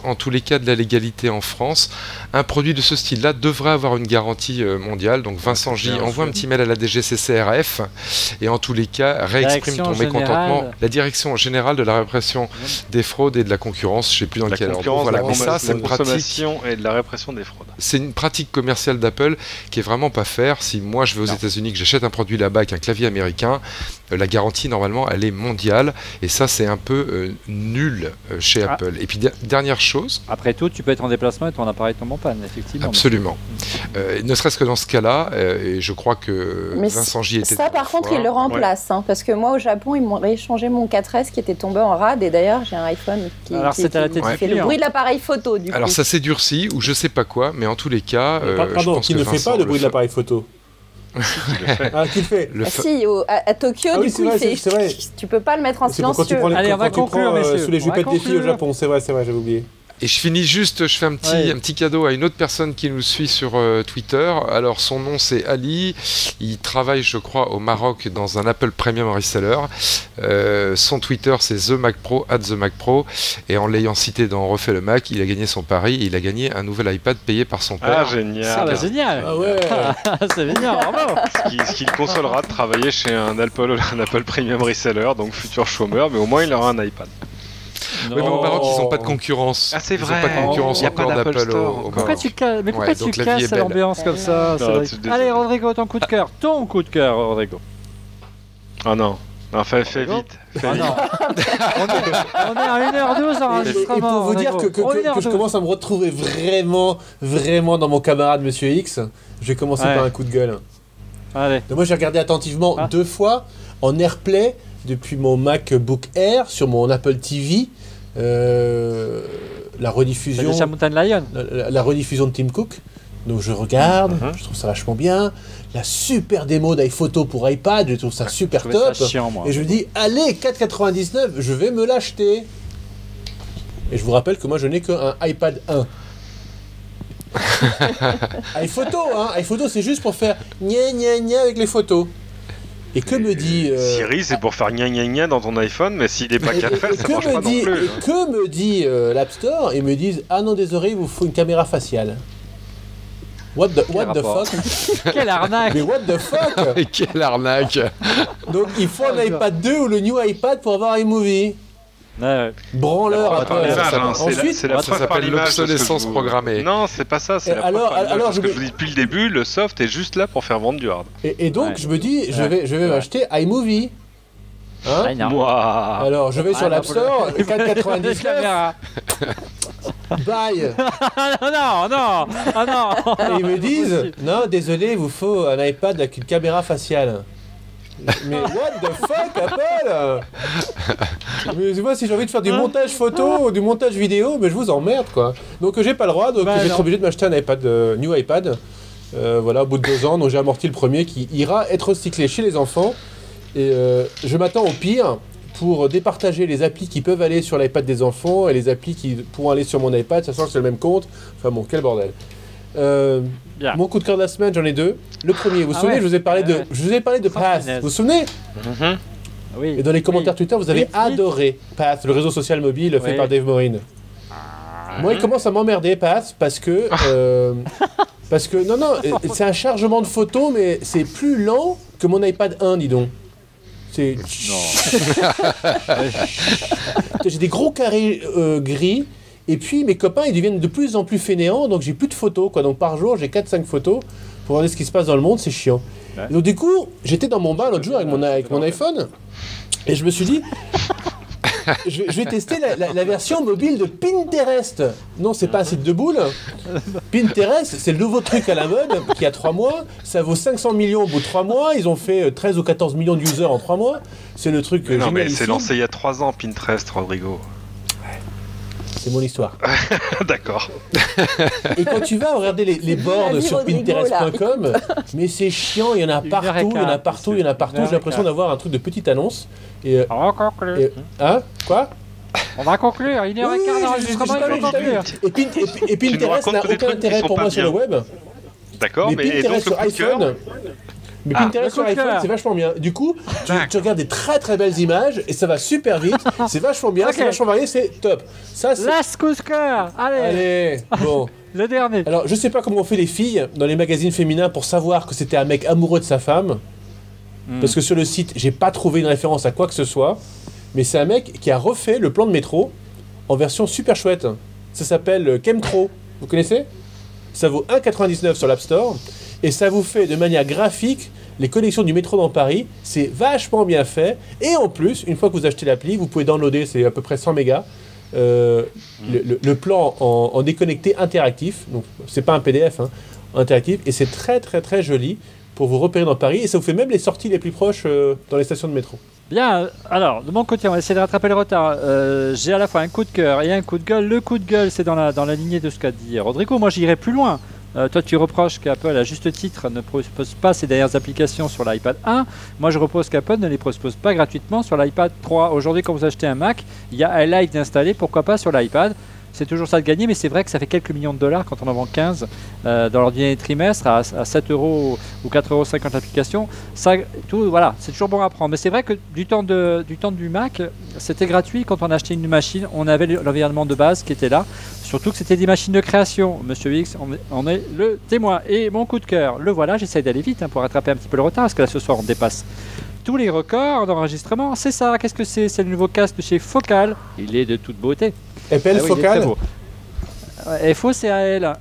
[SPEAKER 4] en tous les cas de la légalité en France, un produit de ce style-là devrait avoir une garantie mondiale. Donc Vincent J, envoie un petit mail à la DGCCRF et en tous les cas, réexprime ton mécontentement. La Direction Générale de la Répression des Fraudes et de la Concurrence, je ne sais plus dans quel ordre. Voilà, mais ça, c'est une pratique
[SPEAKER 2] et de la répression des fraudes.
[SPEAKER 4] C'est une pratique commerciale d'Apple qui est vraiment pas faire. Si moi je vais aux États-Unis, que j'achète un produit là-bas avec un clavier américain, la garantie normalement elle est mondiale et ça c'est un peu nul chez Apple. Et puis dernière chose.
[SPEAKER 1] Après tout, tu peux être en déplacement et ton appareil tombe en panne, effectivement.
[SPEAKER 4] Absolument. Ne serait-ce que dans ce cas-là, et je crois que Vincent J était.
[SPEAKER 3] Ça, par contre, il le remplace, parce que moi au Japon, ils m'ont rééchangé mon 4S qui était tombé en rade, et d'ailleurs j'ai un iPhone qui fait le bruit de l'appareil photo. Du
[SPEAKER 4] Alors
[SPEAKER 3] coup.
[SPEAKER 4] ça s'est durci ou je sais pas quoi, mais en tu les cas.
[SPEAKER 5] Pardon, qui ne fait pas le bruit de l'appareil photo. Qui le fait
[SPEAKER 3] Si, à Tokyo, du coup, c'est vrai. Tu peux pas le mettre en silencieux.
[SPEAKER 1] Allez, on va conclure, messieurs.
[SPEAKER 5] Sous les jupettes des filles au Japon, c'est vrai, j'avais oublié.
[SPEAKER 4] Et je finis juste, je fais un petit cadeau à une autre personne qui nous suit sur Twitter. Alors son nom c'est Ali, il travaille je crois au Maroc dans un Apple Premium Reseller. Son Twitter c'est @TheMacPro, et en l'ayant cité dans On refait le Mac, il a gagné son pari et il a gagné un nouvel iPad payé par son père.
[SPEAKER 2] Ah génial.
[SPEAKER 1] Génial.
[SPEAKER 5] Ah ouais.
[SPEAKER 1] C'est génial, bravo.
[SPEAKER 2] Ce qui le consolera de travailler chez un Apple Premium Reseller, donc futur chômeur, mais au moins il aura un iPad.
[SPEAKER 4] Oui, mais au Maroc, ils n'ont pas de concurrence.
[SPEAKER 2] Ah, c'est vrai.
[SPEAKER 4] Ils n'ont pas de concurrence encore d'Apple au Maroc.
[SPEAKER 1] Pourquoi tu casses l'ambiance comme ça? Allez, Rodrigo, ton coup de cœur. Rodrigo.
[SPEAKER 2] Ah non. Enfin, fais vite.
[SPEAKER 1] Ah non. On est à 1h12 enregistrement.
[SPEAKER 5] Et pour vous dire que je commence à me retrouver vraiment dans mon camarade Monsieur X, je vais commencer par un coup de gueule.
[SPEAKER 1] Allez.
[SPEAKER 5] Donc moi, j'ai regardé attentivement 2 fois en AirPlay depuis mon MacBook Air sur mon Apple TV. La rediffusion.
[SPEAKER 1] C'est Mountain Lion.
[SPEAKER 5] La rediffusion de Tim Cook. Donc je regarde, je trouve ça vachement bien. La super démo d'iPhoto pour iPad, je trouve ça super top.
[SPEAKER 1] Ça chiant, moi.
[SPEAKER 5] Et je me dis, allez, 4,99, je vais me l'acheter. Et je vous rappelle que moi je n'ai qu'un iPad 1. iPhoto, c'est juste pour faire gna avec les photos. Et que me dit...
[SPEAKER 2] Siri, c'est pour faire gna dans ton iPhone, mais s'il n'est pas qu'à faire, ça marche pas non plus.
[SPEAKER 5] Et que me dit l'App Store? Ils me disent, ah non, désolé, il vous faut une caméra faciale. What the fuck?
[SPEAKER 1] Quelle arnaque!
[SPEAKER 5] Mais what the fuck?
[SPEAKER 4] Quelle arnaque!
[SPEAKER 5] Donc il faut un iPad 2 ou le new iPad pour avoir iMovie.
[SPEAKER 1] Ouais.
[SPEAKER 5] Branleur après.
[SPEAKER 2] Ensuite, c'est la
[SPEAKER 4] ça s'appelle l'obsolescence programmée.
[SPEAKER 2] Non, c'est pas ça. C'est alors ce que je vous dis depuis le début, le soft est juste là pour faire vendre du hard.
[SPEAKER 5] Et donc je me dis, je vais m'acheter iMovie.
[SPEAKER 1] Hein?
[SPEAKER 5] Alors je vais sur l'App Store, 4,99. Bye.
[SPEAKER 1] Non.
[SPEAKER 5] Et ils me disent, non, désolé, il vous faut un iPad avec une caméra faciale. Mais what the fuck, Apple? Mais moi, si j'ai envie de faire du montage photo ou du montage vidéo, mais je vous emmerde, quoi. Donc j'ai pas le droit, donc je vais être obligé de m'acheter un iPad, new iPad. Voilà, au bout de 2 ans, donc j'ai amorti le premier qui ira être recyclé chez les enfants. Et je m'attends au pire pour départager les applis qui peuvent aller sur l'iPad des enfants et les applis qui pourront aller sur mon iPad, sachant que c'est le même compte. Enfin bon, quel bordel. Mon coup de cœur de la semaine, j'en ai 2. Le premier, vous vous souvenez, je vous ai parlé de Path. Vous vous souvenez?
[SPEAKER 1] Oui.
[SPEAKER 5] Et dans les commentaires Twitter, vous avez adoré Path, le réseau social mobile fait par Dave Morin. Moi, il commence à m'emmerder, Path, parce que... non, c'est un chargement de photos, mais c'est plus lent que mon iPad 1, dis donc. C'est... J'ai des gros carrés gris, et puis mes copains, ils deviennent de plus en plus fainéants, donc j'ai plus de photos, quoi. Donc par jour, j'ai 4-5 photos pour regarder ce qui se passe dans le monde, c'est chiant. Ouais. Donc du coup, j'étais dans mon bain l'autre jour avec mon iPhone, et je me suis dit... je vais tester la version mobile de Pinterest. Non, c'est pas un site de boules. Pinterest, c'est le nouveau truc à la mode qui a 3 mois. Ça vaut 500 millions au bout de 3 mois. Ils ont fait 13 ou 14 millions d'users en 3 mois. C'est le truc
[SPEAKER 2] non, mais c'est lancé il y a 3 ans, Pinterest, Rodrigo.
[SPEAKER 5] C'est mon histoire.
[SPEAKER 2] D'accord.
[SPEAKER 5] Et quand tu vas regarder les boards sur Pinterest.com, mais c'est chiant, il y en a partout, J'ai l'impression d'avoir un truc de petite annonce. Et,
[SPEAKER 1] on va conclure.
[SPEAKER 5] Hein? Quoi?
[SPEAKER 1] On va conclure, il est un quart d'enregistrement, il faut conclure.
[SPEAKER 5] Et Pinterest n'a aucun intérêt pour moi sur le web.
[SPEAKER 2] D'accord, mais
[SPEAKER 5] Pinterest sur iPhone... Mais Pinterest sur iPhone, c'est vachement bien. Du coup, tu regardes des très très belles images et ça va super vite. C'est vachement bien, c'est vachement varié, c'est top. Ça, c'est...
[SPEAKER 1] Last coup de cœur. Allez,
[SPEAKER 5] bon.
[SPEAKER 1] Le dernier.
[SPEAKER 5] Alors, je sais pas comment on fait les filles dans les magazines féminins pour savoir que c'était un mec amoureux de sa femme. Parce que sur le site, j'ai pas trouvé une référence à quoi que ce soit. Mais c'est un mec qui a refait le plan de métro en version super chouette. Ça s'appelle Chemtro. Vous connaissez? Ça vaut 1,99 sur l'App Store. Et ça vous fait de manière graphique les connexions du métro dans Paris. C'est vachement bien fait. Et en plus, une fois que vous achetez l'appli, vous pouvez downloader, c'est à peu près 100 mégas, le plan en déconnecté interactif. Donc, c'est pas un PDF, hein, interactif. Et c'est très très très joli pour vous repérer dans Paris. Et ça vous fait même les sorties les plus proches dans les stations de métro.
[SPEAKER 1] Bien, alors de mon côté, on va essayer de rattraper le retard. J'ai à la fois un coup de cœur et un coup de gueule. Le coup de gueule, c'est dans la lignée de ce qu'a dit Rodrigo. Moi, j'irai plus loin. Toi, tu reproches qu'Apple, à juste titre, ne propose pas ses dernières applications sur l'iPad 1. Moi, je repose qu'Apple ne les propose pas gratuitement sur l'iPad 3. Aujourd'hui, quand vous achetez un Mac, il y a iLife d'installer, pourquoi pas sur l'iPad. C'est toujours ça de gagner, mais c'est vrai que ça fait quelques millions de dollars quand on en vend 15 dans l'ordinaire trimestre à 7 € ou 4,50 € l'application. Ça, tout, voilà, c'est toujours bon à prendre. Mais c'est vrai que du temps du Mac, c'était gratuit. Quand on achetait une machine, on avait l'environnement de base qui était là. Surtout que c'était des machines de création. Monsieur X on est le témoin. Et mon coup de cœur, le voilà, j'essaie d'aller vite pour rattraper un petit peu le retard, parce que là ce soir on dépasse tous les records d'enregistrement. C'est ça, qu'est-ce que c'est? C'est le nouveau casque de chez Focal. Il est de toute beauté.
[SPEAKER 5] Apple Focal.
[SPEAKER 1] FO CAL.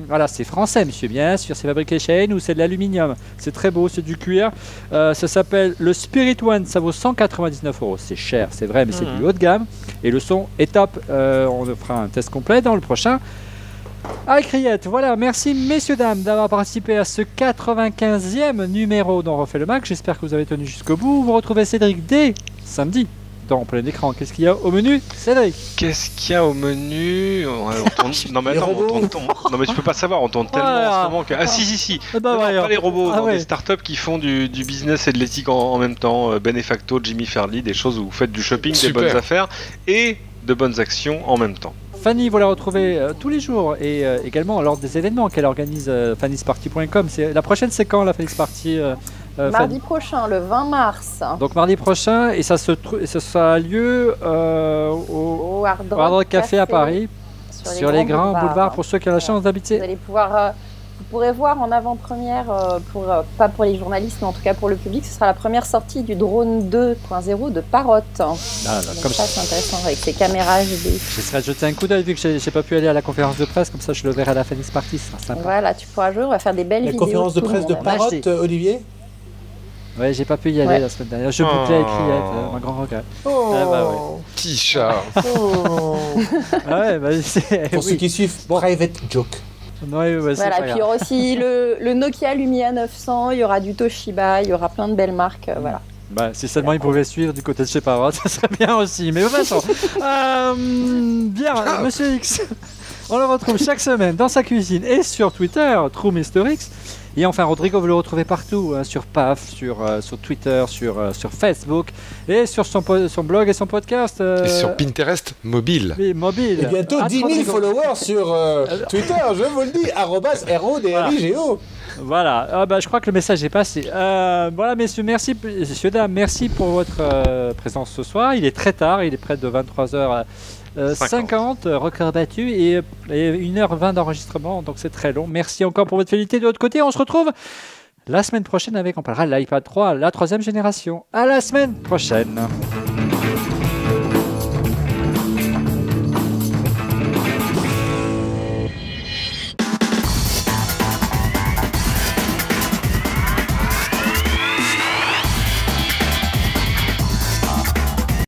[SPEAKER 1] Voilà, c'est français, monsieur, bien sûr. C'est fabriqué chez N ou c'est de l'aluminium. C'est très beau, c'est du cuir. Ça s'appelle le Spirit One. Ça vaut 199 €. C'est cher, c'est vrai, mais c'est du haut de gamme. Et le son est top. On fera un test complet dans le prochain. Avec Riette, voilà, merci messieurs dames d'avoir participé à ce 95e numéro d'On refait le Mac. J'espère que vous avez tenu jusqu'au bout. Vous retrouvez Cédric dès samedi dans plein écran. Qu'est-ce qu'il y a au menu, Cédric?
[SPEAKER 2] Qu'est-ce qu'il y a au menu? Non mais attends, non mais tu peux pas savoir, on tourne tellement en ce moment que... Ah si. Pas les robots, des startups qui font du business et de l'éthique en même temps. Benefacto, Jimmy Fairley, des choses où vous faites du shopping, des bonnes affaires et de bonnes actions en même temps.
[SPEAKER 1] Fanny, vous la retrouvez tous les jours et également lors des événements qu'elle organise, fannysparty.com. La prochaine, c'est quand la Fannys Party
[SPEAKER 3] mardi prochain, le 20 mars.
[SPEAKER 1] Donc mardi prochain, et ça a lieu au Hard Rock Café à Paris, sur les grands boulevards, pour ceux qui ont la chance d'habiter.
[SPEAKER 3] Vous allez pouvoir... Vous pourrez voir en avant-première, pas pour les journalistes, mais en tout cas pour le public, ce sera la première sortie du drone 2.0 de Parrot. Comme ça, c'est intéressant avec ses caméras HD.
[SPEAKER 1] J'essaierai de jeter un coup d'œil vu que j'ai pas pu aller à la conférence de presse, comme ça je le verrai à la Fannys Party, ce sera sympa.
[SPEAKER 3] Voilà, tu pourras jouer, on va faire des belles vidéos.
[SPEAKER 5] La conférence de presse de Parrot, Olivier?
[SPEAKER 1] Ouais, j'ai pas pu y aller la semaine dernière. Je bouclais avec Riette, un grand regret.
[SPEAKER 4] Petit chat.
[SPEAKER 1] Ouais,
[SPEAKER 5] pour ceux qui suivent, private joke.
[SPEAKER 1] Ouais, ouais,
[SPEAKER 3] voilà, puis il y aura aussi le Nokia Lumia 900, il y aura du Toshiba, il y aura plein de belles marques. Voilà.
[SPEAKER 1] Bah, si seulement ils pouvaient suivre du côté de chez Parrot, ça serait bien aussi. Mais de toute façon, bien, Monsieur X, on le retrouve chaque semaine dans sa cuisine et sur Twitter, TrueMrX. Et enfin, Rodrigo, vous le retrouvez partout, sur PAF, sur Twitter, sur Facebook, et sur son blog et son podcast.
[SPEAKER 4] Et sur Pinterest mobile.
[SPEAKER 1] Oui, mobile.
[SPEAKER 5] Et bientôt 10 000 followers sur Twitter, je vous le dis, @RODRIGO.
[SPEAKER 1] Voilà, je crois que le message est passé. Voilà, messieurs, dames, merci pour votre présence ce soir. Il est très tard, il est près de 23h50, record battu, et 1h20 d'enregistrement, donc c'est très long. Merci encore pour votre fidélité de l'autre côté. On se retrouve la semaine prochaine on parlera de l'iPad 3, la 3e génération. À la semaine prochaine.